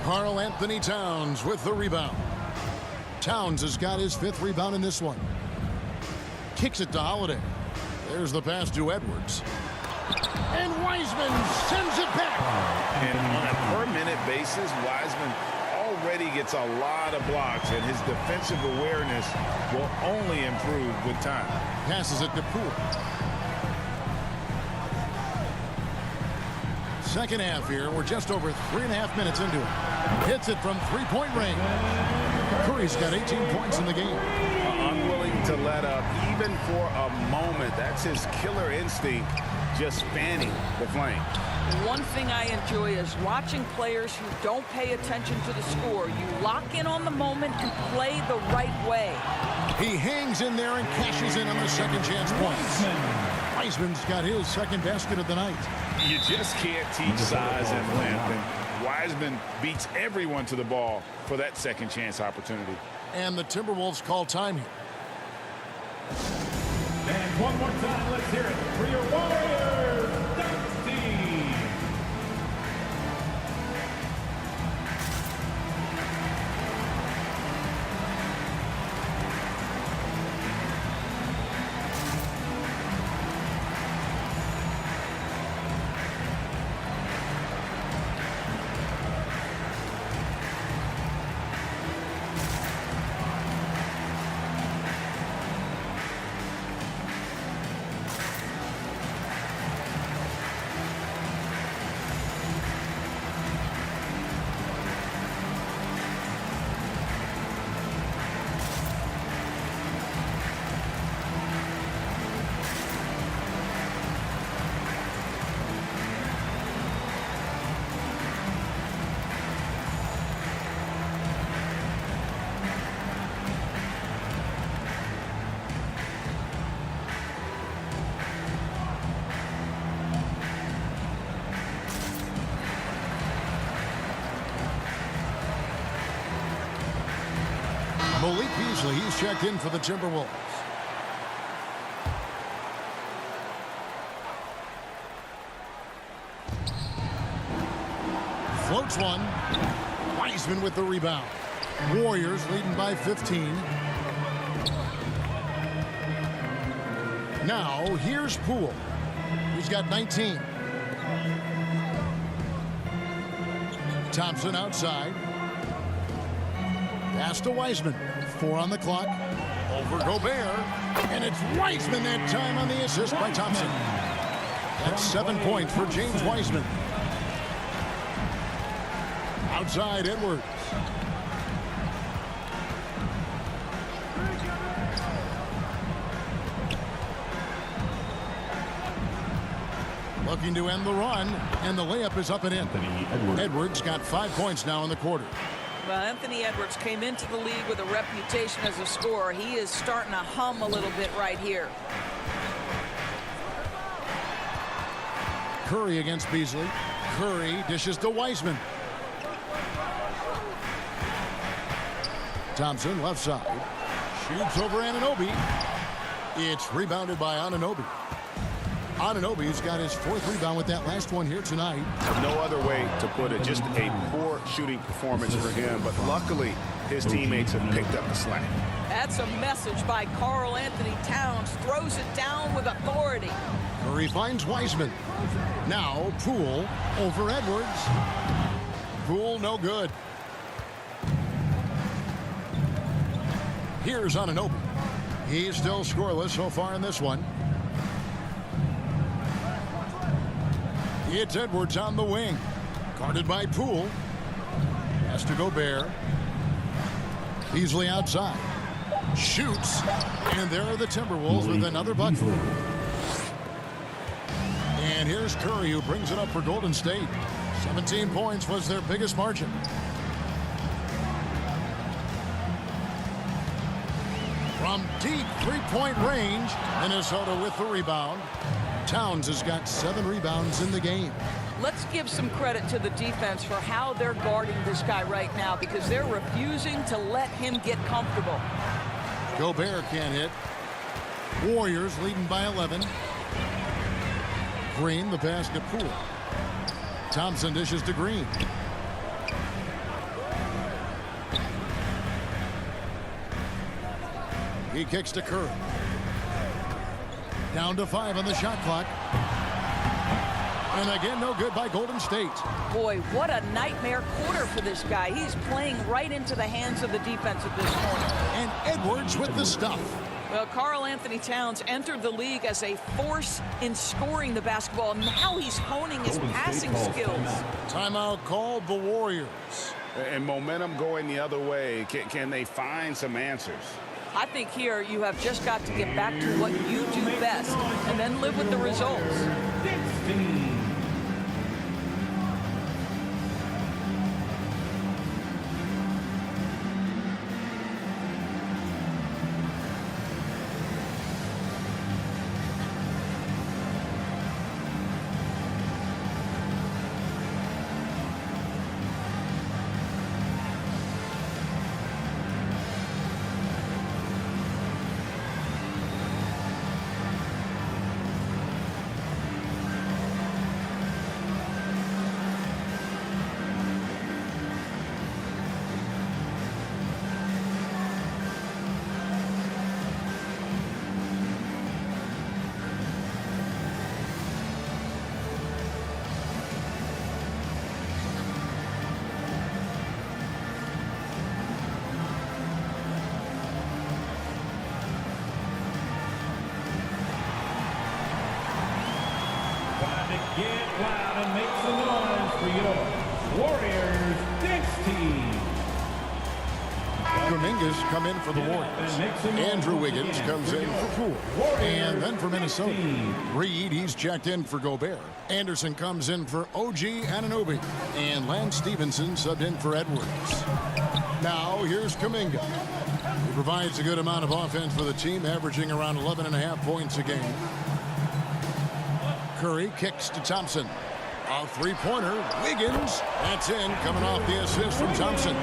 Karl-Anthony Towns with the rebound. Towns has got his 5th rebound in this one. Kicks it to Holiday. There's the pass to Edwards. And Wiseman sends it back. And on a per-minute basis, Wiseman already gets a lot of blocks, and his defensive awareness will only improve with time. Passes it to Poole. Second half here. We're just over 3.5 minutes into it. Hits it from 3-point range. Curry's got 18 points in the game. Unwilling to let up even for a moment. That's his killer instinct, just fanning the flame. One thing I enjoy is watching players who don't pay attention to the score. You lock in on the moment and play the right way. He hangs in there and cashes in on the second chance points. Wiseman's got his second basket of the night. You just can't teach size and length, and Wiseman beats everyone to the ball for that second chance opportunity. And the Timberwolves call time here. And one more time, let's hear it for your Warriors dunk team. Malik Beasley, he's checked in for the Timberwolves. Floats one. Wiseman with the rebound. Warriors leading by 15. Now, here's Poole. He's got 19. Thompson outside. Pass to Wiseman. 4 on the clock. Over Gobert. And it's Wiseman that time on the assist by Thompson. That's 7 points for James Wiseman. Outside Edwards. Looking to end the run, and the layup is up and in. Edwards got 5 points now in the quarter. Well, Anthony Edwards came into the league with a reputation as a scorer. He is starting to hum a little bit right here. Curry against Beasley. Curry dishes to Wiseman. Thompson left side. Shoots over Anunoby. It's rebounded by Anunoby. Anunoby's got his 4th rebound with that last one here tonight. No other way to put it. Just a poor shooting performance for him. But luckily, his teammates have picked up the slack. That's a message by karl-Anthony Towns. Throws it down with authority. Curry finds Wiseman. Now Poole over Edwards. Poole no good. Here's Anunoby. He's still scoreless so far in this one. It's Edwards on the wing. Guarded by Poole. Has to Gobert. Beasley outside. Shoots. And there are the Timberwolves with another bucket. And here's Curry, who brings it up for Golden State. 17 points was their biggest margin. From deep three-point range, Minnesota with the rebound. Towns has got 7 rebounds in the game. Let's give some credit to the defense for how they're guarding this guy right now, because they're refusing to let him get comfortable. Gobert can't hit. Warriors leading by 11. Green, the pass to Poole. Thompson dishes to Green. He kicks to Curry. Down to 5 on the shot clock. And again, no good by Golden State. Boy, what a nightmare quarter for this guy. He's playing right into the hands of the defense at this point. And Edwards with the stuff. Well, karl-Anthony Towns entered the league as a force in scoring the basketball. Now he's honing his passing skills. Timeout called the Warriors. And momentum going the other way. Can they find some answers? I think here you have just got to get back to what you do best and then live with the results. Get loud and make some noise for your Warriors Dance Team. Kuminga's come in for the Warriors. Andrew Wiggins comes in for Poole. And then for Minnesota, Reed, he's checked in for Gobert. Anderson comes in for OG Anunoby. And Lance Stevenson subbed in for Edwards. Now here's Kuminga. He provides a good amount of offense for the team, averaging around 11.5 points a game. Curry kicks to Thompson. A three-pointer. Wiggins. That's in, coming off the assist from Thompson.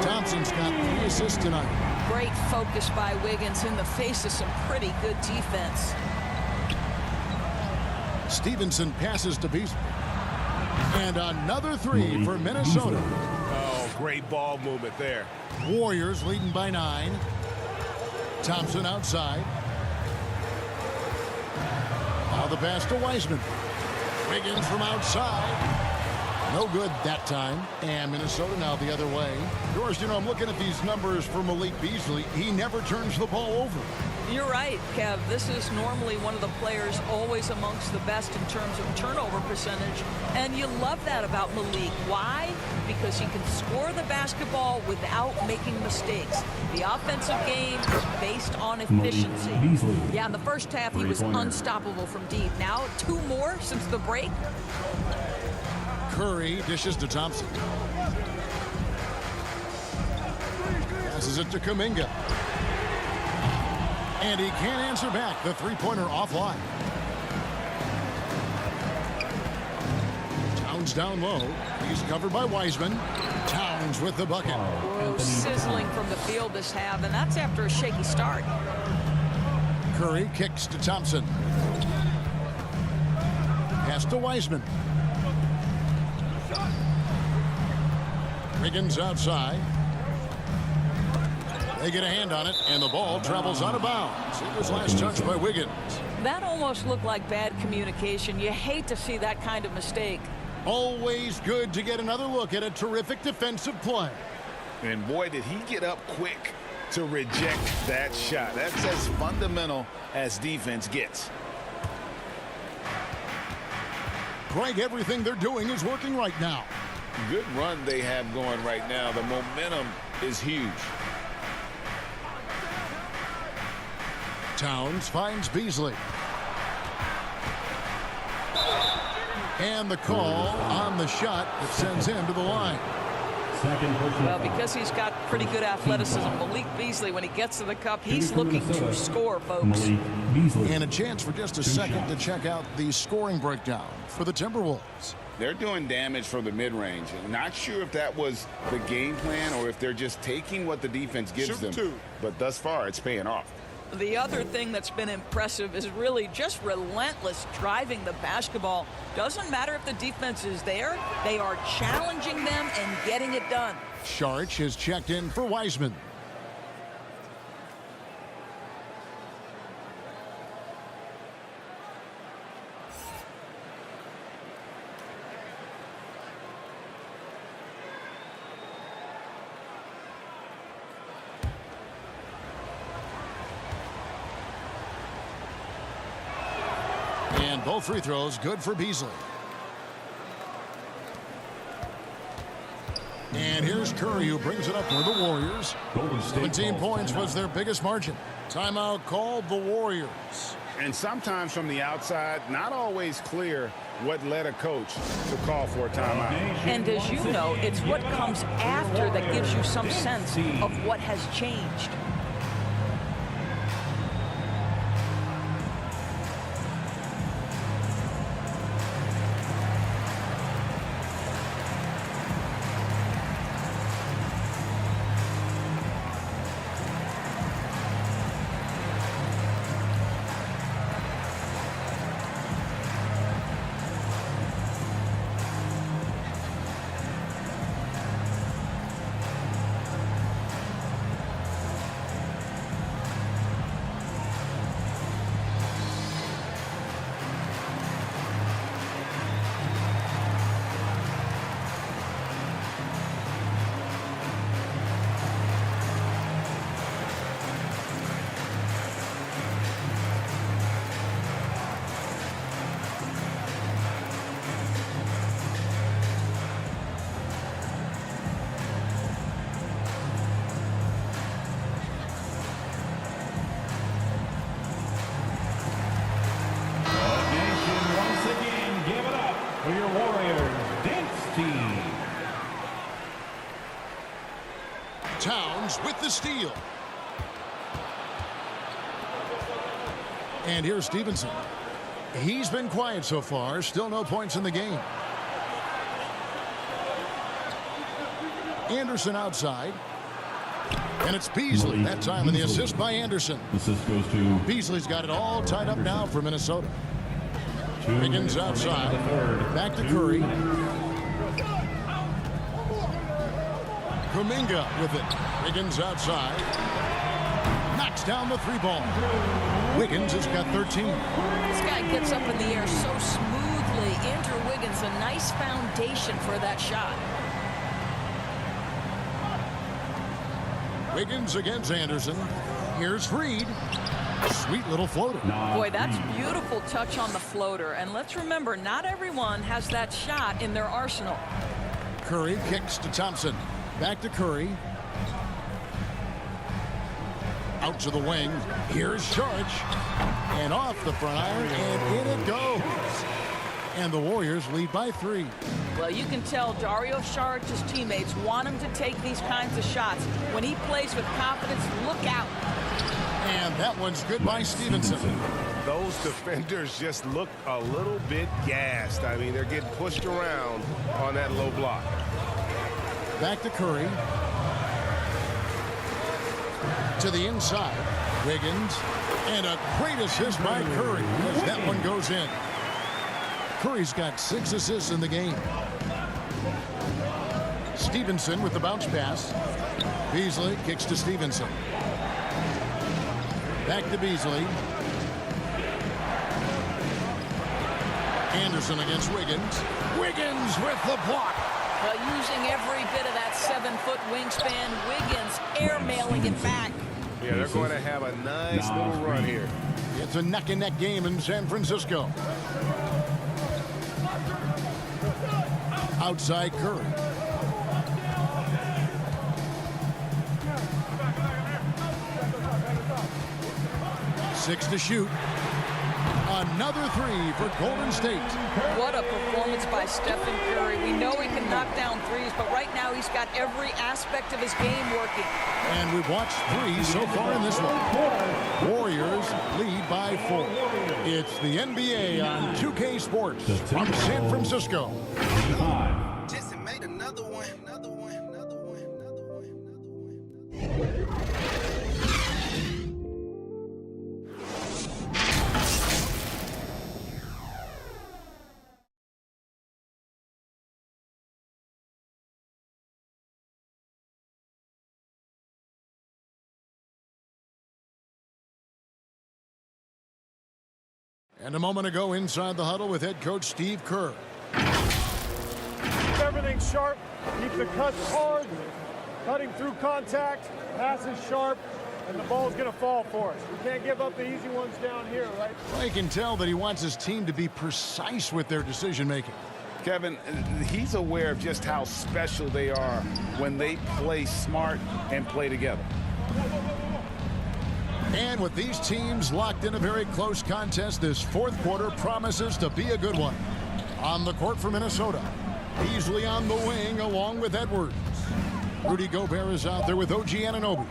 Thompson's got 3 assists tonight. Great focus by Wiggins in the face of some pretty good defense. Stevenson passes to Beasley. And another 3 for Minnesota. Oh, great ball movement there. Warriors leading by 9. Thompson outside. Now the pass to Wiseman. Wiggins from outside. No good that time. And Minnesota now the other way. Yours, you know, I'm looking at these numbers for Malik Beasley. He never turns the ball over. You're right, Kev. This is normally one of the players always amongst the best in terms of turnover percentage. And you love that about Malik. Why? Because he can score the basketball without making mistakes. The offensive game is based on efficiency. Yeah, in the first half, he was unstoppable from deep. Now, 2 more since the break. Curry dishes to Thompson. Passes it to Kuminga. And he can't answer back. The three-pointer offline. Towns down low. He's covered by Wiseman. Towns with the bucket. Whoa, sizzling from the field this half, and that's after a shaky start. Curry kicks to Thompson. Pass to Wiseman. Wiggins outside. They get a hand on it, and the ball travels out of bounds. It was last touched by Wiggins. That almost looked like bad communication. You hate to see that kind of mistake. Always good to get another look at a terrific defensive play. And boy, did he get up quick to reject that shot. That's as fundamental as defense gets. Greg, everything they're doing is working right now. Good run they have going right now. The momentum is huge. Towns finds Beasley. And the call on the shot that sends him to the line. Well, because he's got pretty good athleticism, Malik Beasley, when he gets to the cup, he's looking to score, folks. And a chance for just a second to check out the scoring breakdown for the Timberwolves. They're doing damage from the mid-range. Not sure if that was the game plan or if they're just taking what the defense gives them. But thus far, it's paying off. The other thing that's been impressive is really just relentless driving the basketball. Doesn't matter if the defense is there, they are challenging them and getting it done. Sharch is checked in for Wiseman. And both free throws good for Beasley. And here's Curry, who brings it up for the Warriors. 17 points was their biggest margin. Timeout called the Warriors. And sometimes from the outside, not always clear what led a coach to call for a timeout. And as you know, it's what comes after that gives you some sense of what has changed. for your Warriors dance team. Towns with the steal. And here's Stevenson. He's been quiet so far. Still no points in the game. Anderson outside. And it's Beasley that time, and the assist by Anderson. Assist goes to Beasley's got it all tied up now for Minnesota. Wiggins outside. Back to Curry. Kuminga with it. Wiggins outside. Knocks down the three ball. Wiggins has got 13. This guy gets up in the air so smoothly. Andrew Wiggins, a nice foundation for that shot. Wiggins against Anderson. Here's Reed. Sweet little floater. Boy, that's beautiful touch on the floater. And let's remember, not everyone has that shot in their arsenal. Curry kicks to Thompson. Back to Curry. Out to the wing. Here's Sharge. And off the front iron, and in it goes. And the Warriors lead by 3. Well, you can tell Dario Saric's teammates want him to take these kinds of shots. When he plays with confidence, look out. And that one's good by Stevenson. Those defenders just look a little bit gassed. I mean, they're getting pushed around on that low block. Back to Curry. To the inside. Wiggins. And a great assist by Curry as that one goes in. Curry's got 6 assists in the game. Stevenson with the bounce pass. Beasley kicks to Stevenson. Back to Beasley. Anderson against Wiggins. Wiggins with the block. Well, using every bit of that 7-foot wingspan, Wiggins air-mailing it back. Yeah, they're going to have a nice little run here. It's a neck-and-neck game in San Francisco. Outside Curry. Six to shoot. Another 3 for Golden State. What a performance by Stephen Curry. We know he can knock down threes, but right now he's got every aspect of his game working. And we've watched 3 so far in this one. Warriors lead by 4. It's the NBA on 2K Sports from San Francisco. Jesse made another one. And a moment ago inside the huddle with head coach Steve Kerr. Keep everything sharp. Keep the cuts hard. Cutting through contact. Passes sharp. And the ball's going to fall for us. We can't give up the easy ones down here, right? Well, you can tell that he wants his team to be precise with their decision-making. Kevin, he's aware of just how special they are when they play smart and play together. And with these teams locked in a very close contest, this fourth quarter promises to be a good one. On the court for Minnesota, Beasley on the wing along with Edwards. Rudy Gobert is out there with OG Anunoby.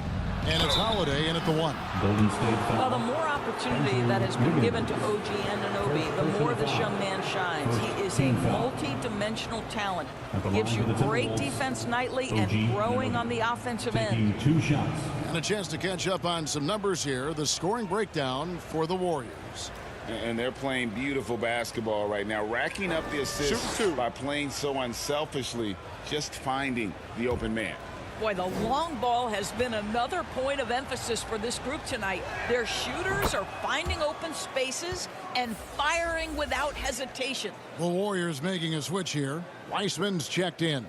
And it's Holiday in at the 1. Well, the more opportunity that has been given to OG Anunoby, the more this young man shines. He is a multi-dimensional talent. Gives you great defense nightly and growing on the offensive end. 2 shots. And a chance to catch up on some numbers here. The scoring breakdown for the Warriors. And they're playing beautiful basketball right now, racking up the assists by playing so unselfishly, just finding the open man. Boy, the long ball has been another point of emphasis for this group tonight. Their shooters are finding open spaces and firing without hesitation. The Warriors making a switch here. Weissman's checked in.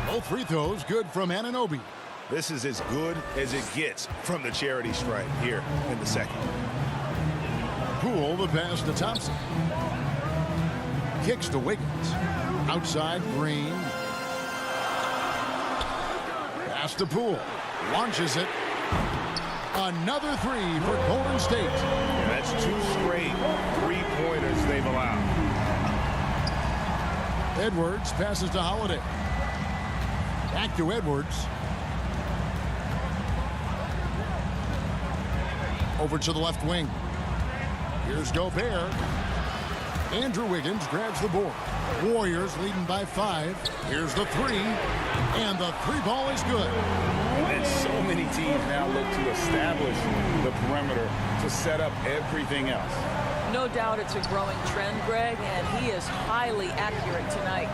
Both free throws good from Anunoby. This is as good as it gets from the charity stripe here in the second. Poole the pass to Thompson. kicks to Wiggins. Outside, Green. Pass to Poole. Launches it. Another three for Golden State. And that's 2 straight three-pointers they've allowed. Edwards passes to Holiday. Back to Edwards. Over to the left wing. Here's Gobert. Andrew Wiggins grabs the board. Warriors leading by 5. Here's the three. And the three ball is good. And so many teams now look to establish the perimeter to set up everything else. No doubt it's a growing trend, Greg, and he is highly accurate tonight.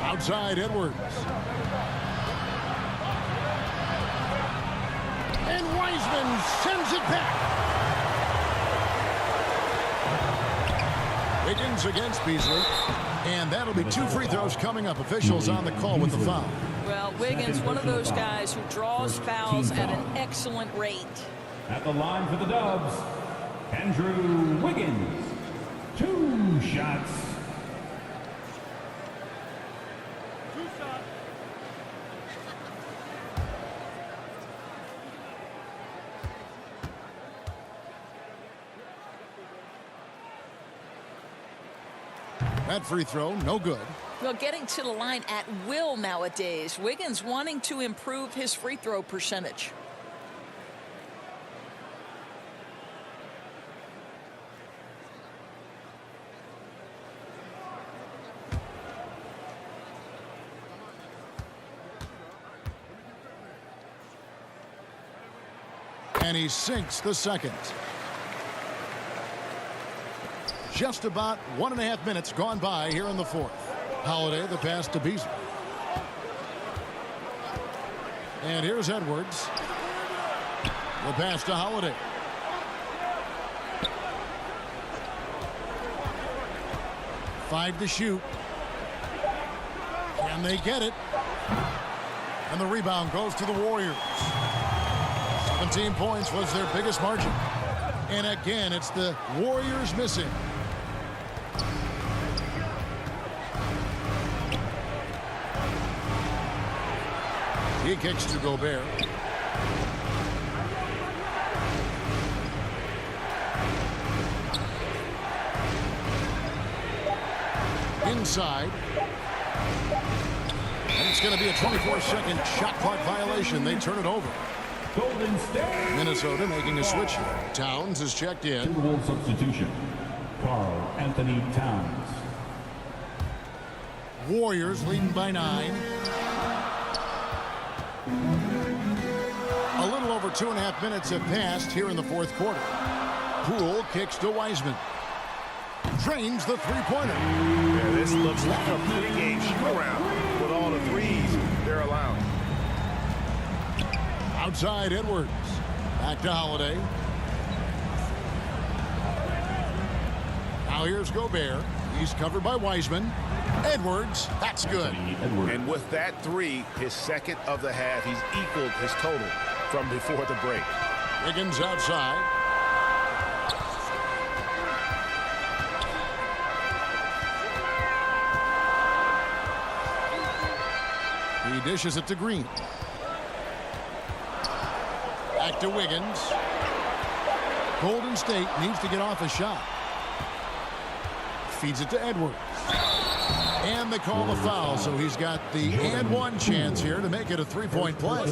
Outside Edwards. And Wiseman sends it back. Wiggins against Beasley. And that'll be 2 free throws coming up. Officials on the call with the foul. Well, Wiggins, one of those guys who draws fouls at an excellent rate. At the line for the Dubs, Andrew Wiggins. 2 shots. That free throw, no good. Well, getting to the line at will nowadays. Wiggins wanting to improve his free throw percentage. And he sinks the second. Just about 1.5 minutes gone by here in the fourth. Holiday, the pass to Beasley. And here's Edwards. The pass to Holiday. Five to shoot. Can they get it? And the rebound goes to the Warriors. 17 points was their biggest margin. And again, it's the Warriors missing. He kicks to Gobert. Inside. And it's going to be a 24-second shot clock violation. They turn it over. Golden State. Minnesota making a switch here. Towns is checked in. Timberwolves substitution. Karl-Anthony Towns. Warriors leading by 9. A little over 2.5 minutes have passed here in the fourth quarter. Poole kicks to Wiseman. Drains the three-pointer. Yeah, this looks like a pregame shoot-around with all the threes they're allowing. Outside Edwards. Back to Holiday. Now here's Gobert. He's covered by Wiseman. Edwards, that's good. And with that three, his second of the half, he's equaled his total from before the break. Wiggins outside. He dishes it to Green. Back to Wiggins. Golden State needs to get off a shot. Feeds it to Edwards. And they call the foul, so he's got the and one chance here to make it a three-point play.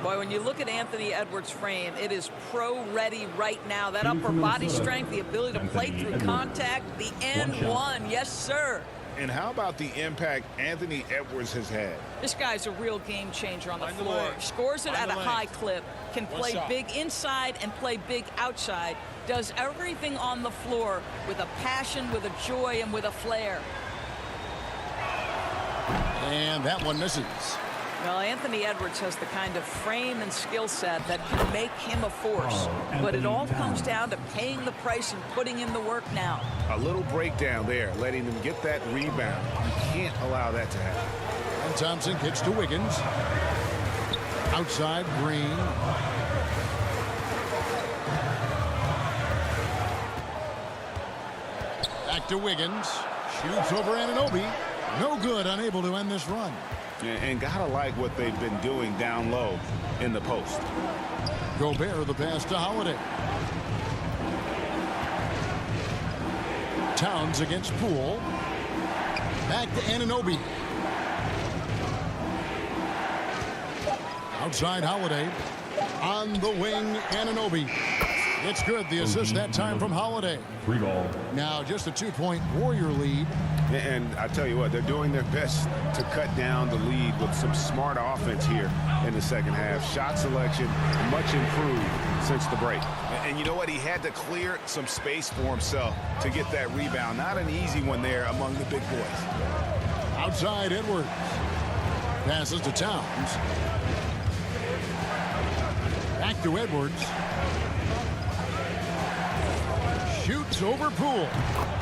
Boy, when you look at Anthony Edwards' frame, it is pro-ready right now. That upper body strength, the ability to play through contact, the and one. Yes, sir. And how about the impact Anthony Edwards has had? This guy's a real game changer on the floor. Scores it at a high clip, can play big inside and play big outside, does everything on the floor with a passion, with a joy, and with a flair. And that one misses. Well, Anthony Edwards has the kind of frame and skill set that can make him a force. But it all comes down to paying the price and putting in the work now. A little breakdown there, letting them get that rebound. You can't allow that to happen. And Thompson kicks to Wiggins. Outside, Green. to Wiggins. Shoots over Anunoby. No good, unable to end this run. And gotta like what they've been doing down low in the post. Gobert the pass to Holiday. Towns against Poole. Back to Anunoby. Outside Holiday. On the wing, Anunoby. It's good. The assist that time from Holiday. Free ball. Now just a 2-point Warrior lead. And I tell you what, they're doing their best to cut down the lead with some smart offense here in the second half. Shot selection much improved since the break. And you know what? He had to clear some space for himself to get that rebound. Not an easy one there among the big boys. Outside Edwards. Passes to Towns. Back to Edwards. Shoots over Poole.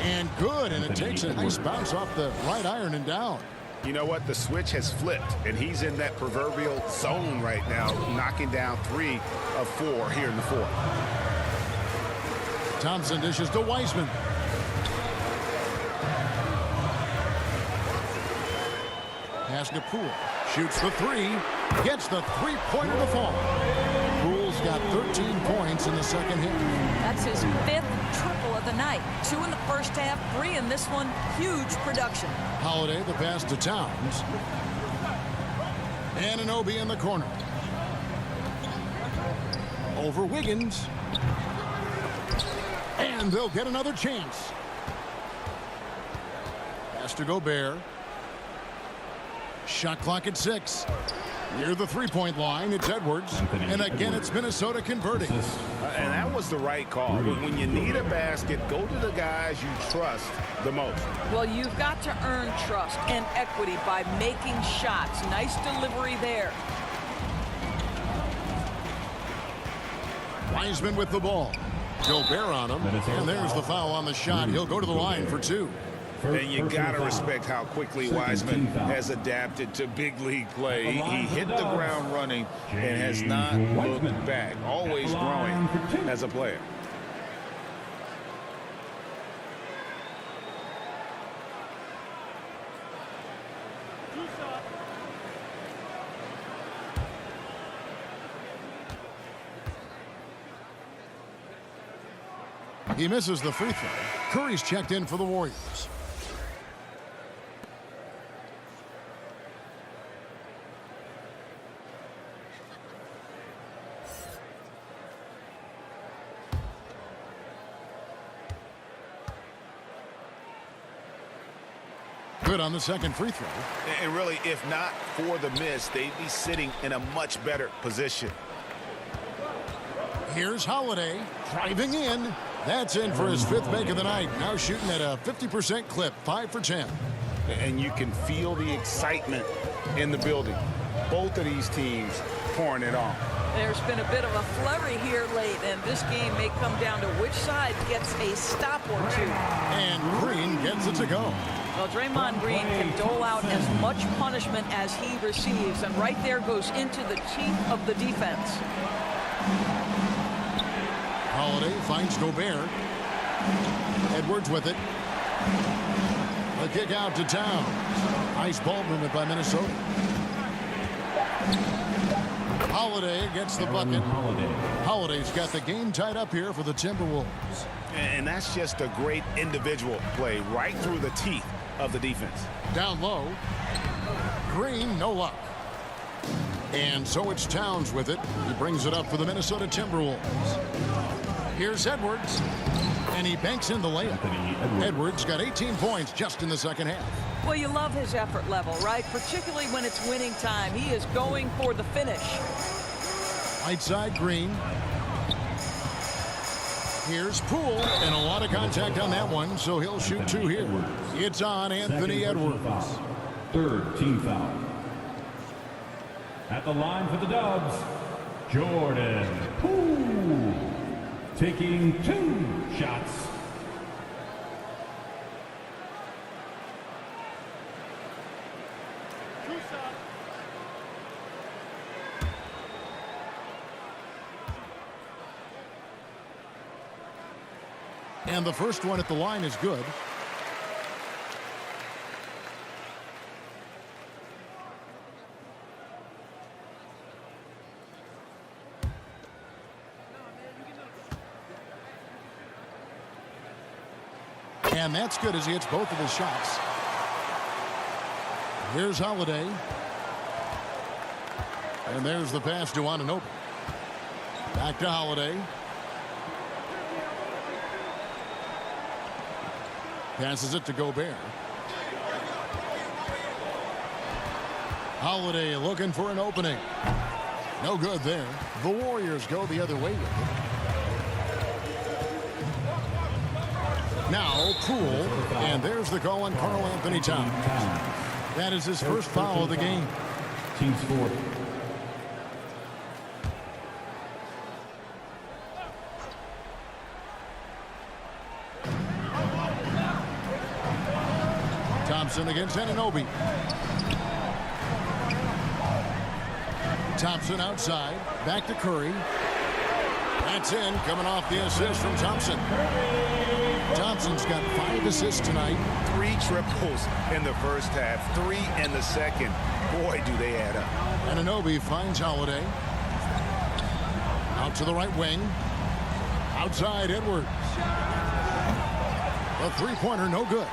And good. And it takes a nice bounce off the right iron and down. You know what? The switch has flipped, and he's in that proverbial zone right now, knocking down 3 of 4 here in the fourth. Thompson dishes to Wiseman. Pass to Poole. Shoots the 3. Gets the three-pointer to fall. Poole's got 13 points in the second hit. That's his 5th triple of the night. 2 in the first half, 3 in this one. Huge production. Holiday the pass to Towns. Anunoby in the corner. Over Wiggins. And they'll get another chance. Pass to Gobert. Shot clock at 6. Near the three-point line, it's Edwards. And again, it's Minnesota converting. And that was the right call. When you need a basket, go to the guys you trust the most. Well, you've got to earn trust and equity by making shots. Nice delivery there. Wiseman with the ball. Gobert on him. And there's the foul on the shot. He'll go to the line for 2. And you got to respect how quickly Wiseman has adapted to big league play. He hit the ground running and has not looked back. Always growing as a player. He misses the free throw. Curry's checked in for the Warriors. Good on the second free throw. And really, if not for the miss, they'd be sitting in a much better position. Here's Holiday driving in. That's in for his 5th make of the night. Now shooting at a 50% clip, 5 for 10. And you can feel the excitement in the building. Both of these teams pouring it on. There's been a bit of a flurry here late, and this game may come down to which side gets a stop or 2. And Green gets it to go. Well, Draymond Green can dole out as much punishment as he receives, and right there goes into the teeth of the defense. Holiday finds Gobert. Edwards with it. The kick out to Towns. Nice ball movement by Minnesota. Holiday gets the bucket. Holiday's got the game tied up here for the Timberwolves. And that's just a great individual play right through the teeth of the defense. Down low. Green, no luck. And so it's Towns with it. He brings it up for the Minnesota Timberwolves. Here's Edwards. And he banks in the layup. Edwards got 18 points just in the second half. Well, you love his effort level, right? Particularly when it's winning time. He is going for the finish. Right side, Green. Here's Poole, and a lot of contact on that one, so he'll shoot 2 here. It's on Anthony Edwards. 3rd team foul. At the line for the Dubs, Jordan Poole, taking 2 shots. And the first one at the line is good. And that's good as he hits both of his shots. Here's Holiday. And there's the pass to Anunoby. Back to Holiday. Passes it to Gobert. Holiday looking for an opening. No good there. The Warriors go the other way with it. Now Poole, and there's the call on Karl-Anthony Towns. That is his first foul of the game. Team's fourth. Thompson against Anunoby. Thompson outside. Back to Curry. That's in. Coming off the assist from Thompson. Thompson's got 5 assists tonight. 3 triples in the first half, 3 in the second. Boy, do they add up. Anunoby finds Holiday. Out to the right wing. Outside Edwards. The three-pointer no good.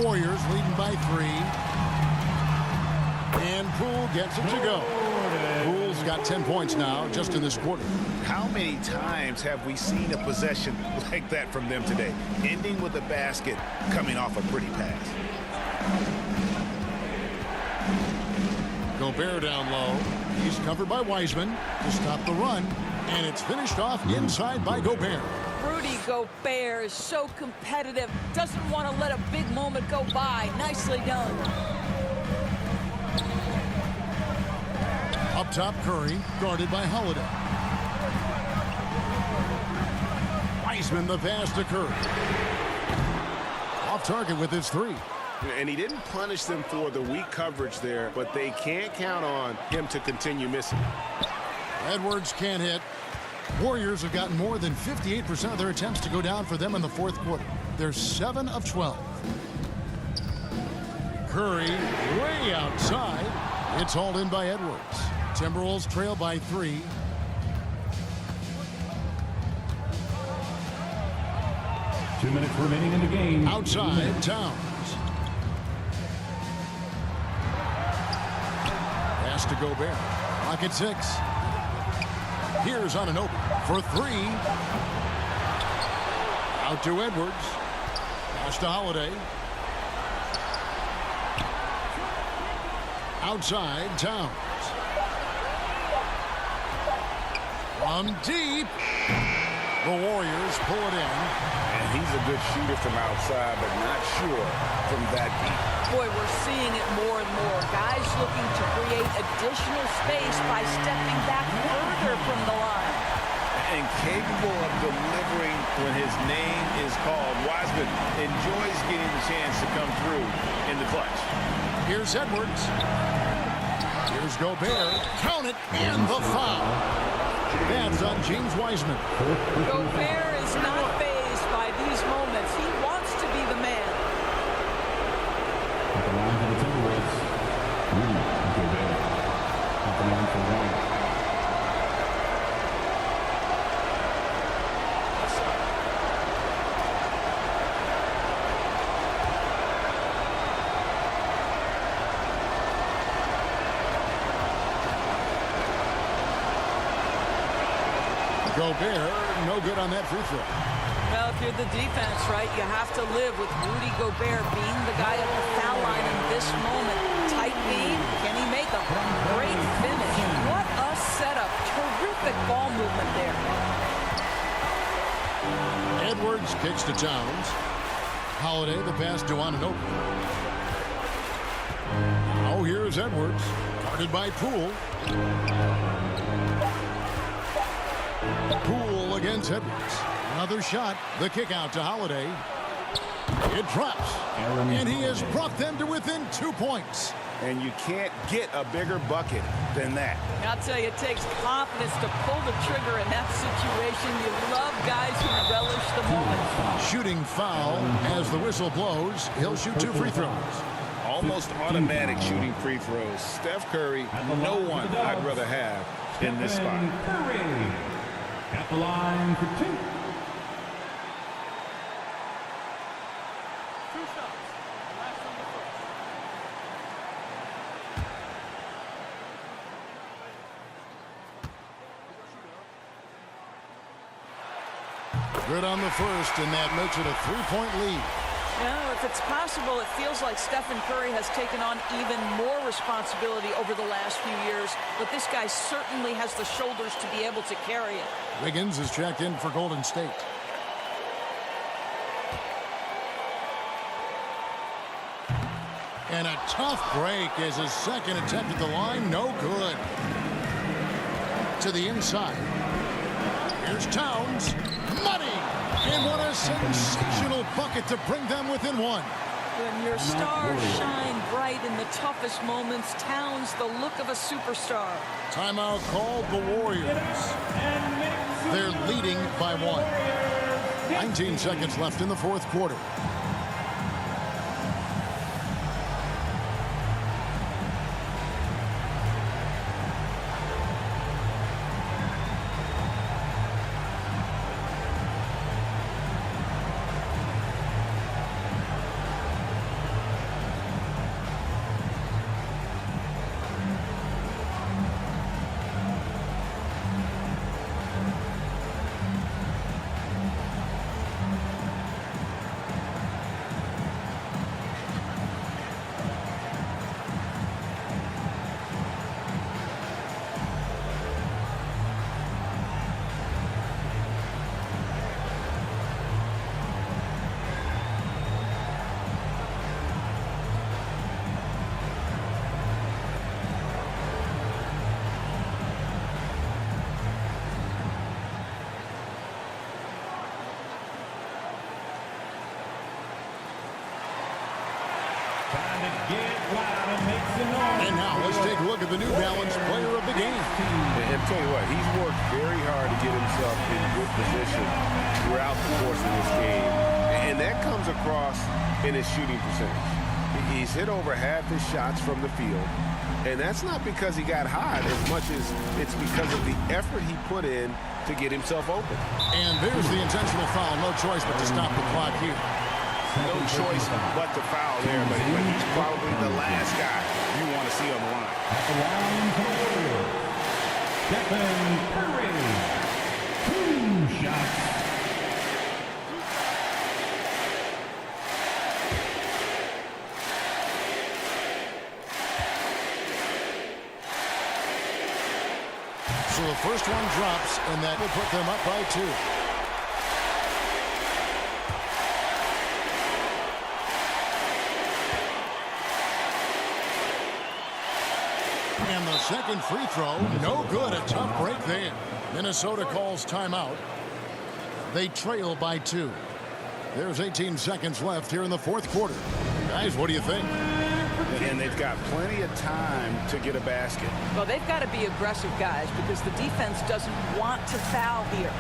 Warriors leading by 3. And Poole gets it to go. Poole's got 10 points now just in this quarter. How many times have we seen a possession like that from them today? Ending with a basket, coming off a pretty pass. Gobert down low. He's covered by Wiseman to stop the run. And it's finished off inside by Gobert. Rudy Gobert is so competitive. Doesn't want to let a big moment go by. Nicely done. Up top, Curry, guarded by Holiday. Wiseman the pass to Curry. Off target with his 3. And he didn't punish them for the weak coverage there, but they can't count on him to continue missing. Edwards can't hit. Warriors have gotten more than 58% of their attempts to go down for them in the fourth quarter. They're 7 of 12. Curry way outside. It's hauled in by Edwards. Timberwolves trail by 3. Two minutes remaining in the game. Outside, Towns. Pass to Gobert. Clock at 6. Here's Anunoby for 3. Out to Edwards. Pass to Holiday. Outside, Towns. From deep. The Warriors pull it in. And he's a good shooter from outside, but not sure from that deep. Boy, we're seeing it more and more. Guys looking to create additional space by stepping back further from the line. And capable of delivering when his name is called. Wiseman enjoys getting the chance to come through in the clutch. Here's Edwards. Here's Gobert. Count it, and the foul. That's on James Wiseman. Gobert is not fazed by these moments. He wants to be the man. At the line for the Timberwolves, Rudy Gobert. At the line for one. Gobert, no good on that free throw. Well, if you're the defense, right, you have to live with Rudy Gobert being the guy at the foul line in this moment. Tight game, can he make them? Great finish. What a setup. Terrific ball movement there. Edwards kicks to Towns. Holiday, the pass to Anunoby. Now here's Edwards, guarded by Poole. Poole against Edwards. Another shot. The kick out to Holiday. It drops. And he has brought them to within 2 points. And you can't get a bigger bucket than that. I'll tell you, it takes confidence to pull the trigger in that situation. You love guys who relish the moment. Shooting foul as the whistle blows. He'll shoot 2 free throws. Almost automatic shooting free throws. Steph Curry, no one I'd rather have in this spot. Curry at the line for 2. Good on the first, and that makes it a 3-point lead. You know, if it's possible, it feels like Stephen Curry has taken on even more responsibility over the last few years, but this guy certainly has the shoulders to be able to carry it. Wiggins is checked in for Golden State. And a tough break as his second attempt at the line, no good. To the inside. Here's Towns. Money! And what a sensational bucket to bring them within one. When your stars shine bright in the toughest moments, Towns the look of a superstar. Timeout called the Warriors. They're leading by 1. 19 seconds left in the fourth quarter. And now let's take a look at the New Balance player of the game. And tell you what, he's worked very hard to get himself in good position throughout the course of this game. And that comes across in his shooting percentage. He's hit over half his shots from the field. And that's not because he got hot as much as it's because of the effort he put in to get himself open. And there's the intentional foul. No choice but to stop the clock here. No choice but to foul there, but he's probably the last guy you want to see on the line. At the line for the Warriors, Stephen Curry. 2 shots. So the first one drops, and that will put them up by 2. And the second free throw, no good. A tough break there. Minnesota calls timeout. They trail by 2. There's 18 seconds left here in the fourth quarter. Guys, what do you think? And they've got plenty of time to get a basket. Well, they've got to be aggressive, guys, because the defense doesn't want to foul here.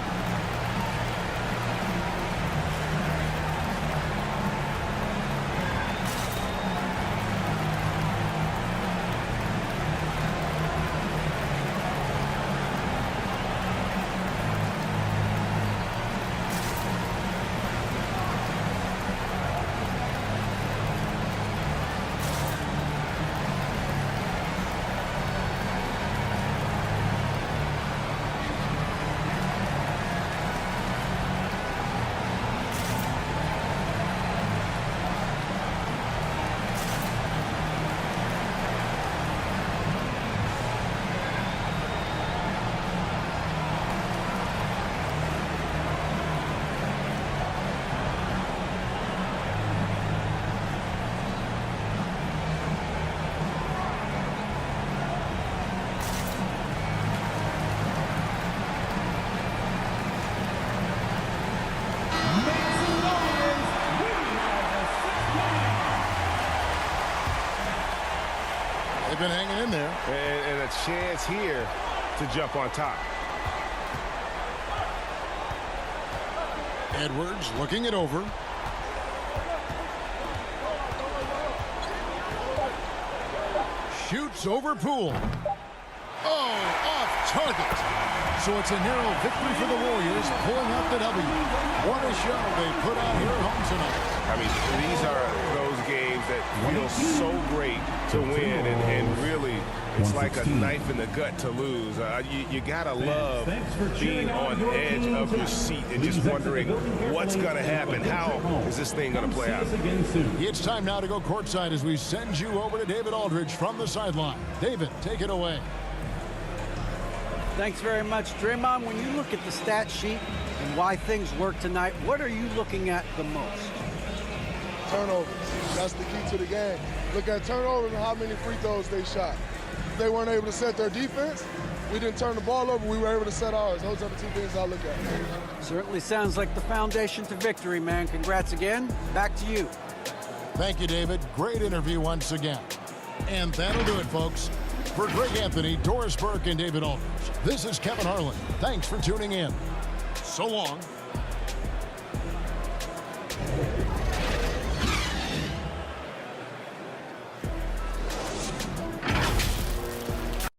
They've been hanging in there. And a chance here to jump on top. Edwards looking it over. Shoots over Poole. Oh, off target. So it's a narrow victory for the Warriors, pulling out the W. What a show they put on here at home tonight. I mean, these are those games that feel so great to win and really It's like a knife in the gut to lose. You got to love being on edge of your seat and just wondering what's going to happen. How is this thing going to play out? It's time now to go courtside as we send you over to David Aldridge from the sideline. David, take it away. Thanks very much, Draymond. When you look at the stat sheet and why things work tonight, what are you looking at the most? Turnovers. That's the key to the game. Look at turnovers and how many free throws they shot. If they weren't able to set their defense, we didn't turn the ball over, we were able to set ours. Those are the two things I look at. Certainly sounds like the foundation to victory, man. Congrats again. Back to you. Thank you, David. Great interview once again. And that'll do it, folks. For Greg Anthony, Doris Burke, and David Aldridge, this is Kevin Harlan. Thanks for tuning in. So long.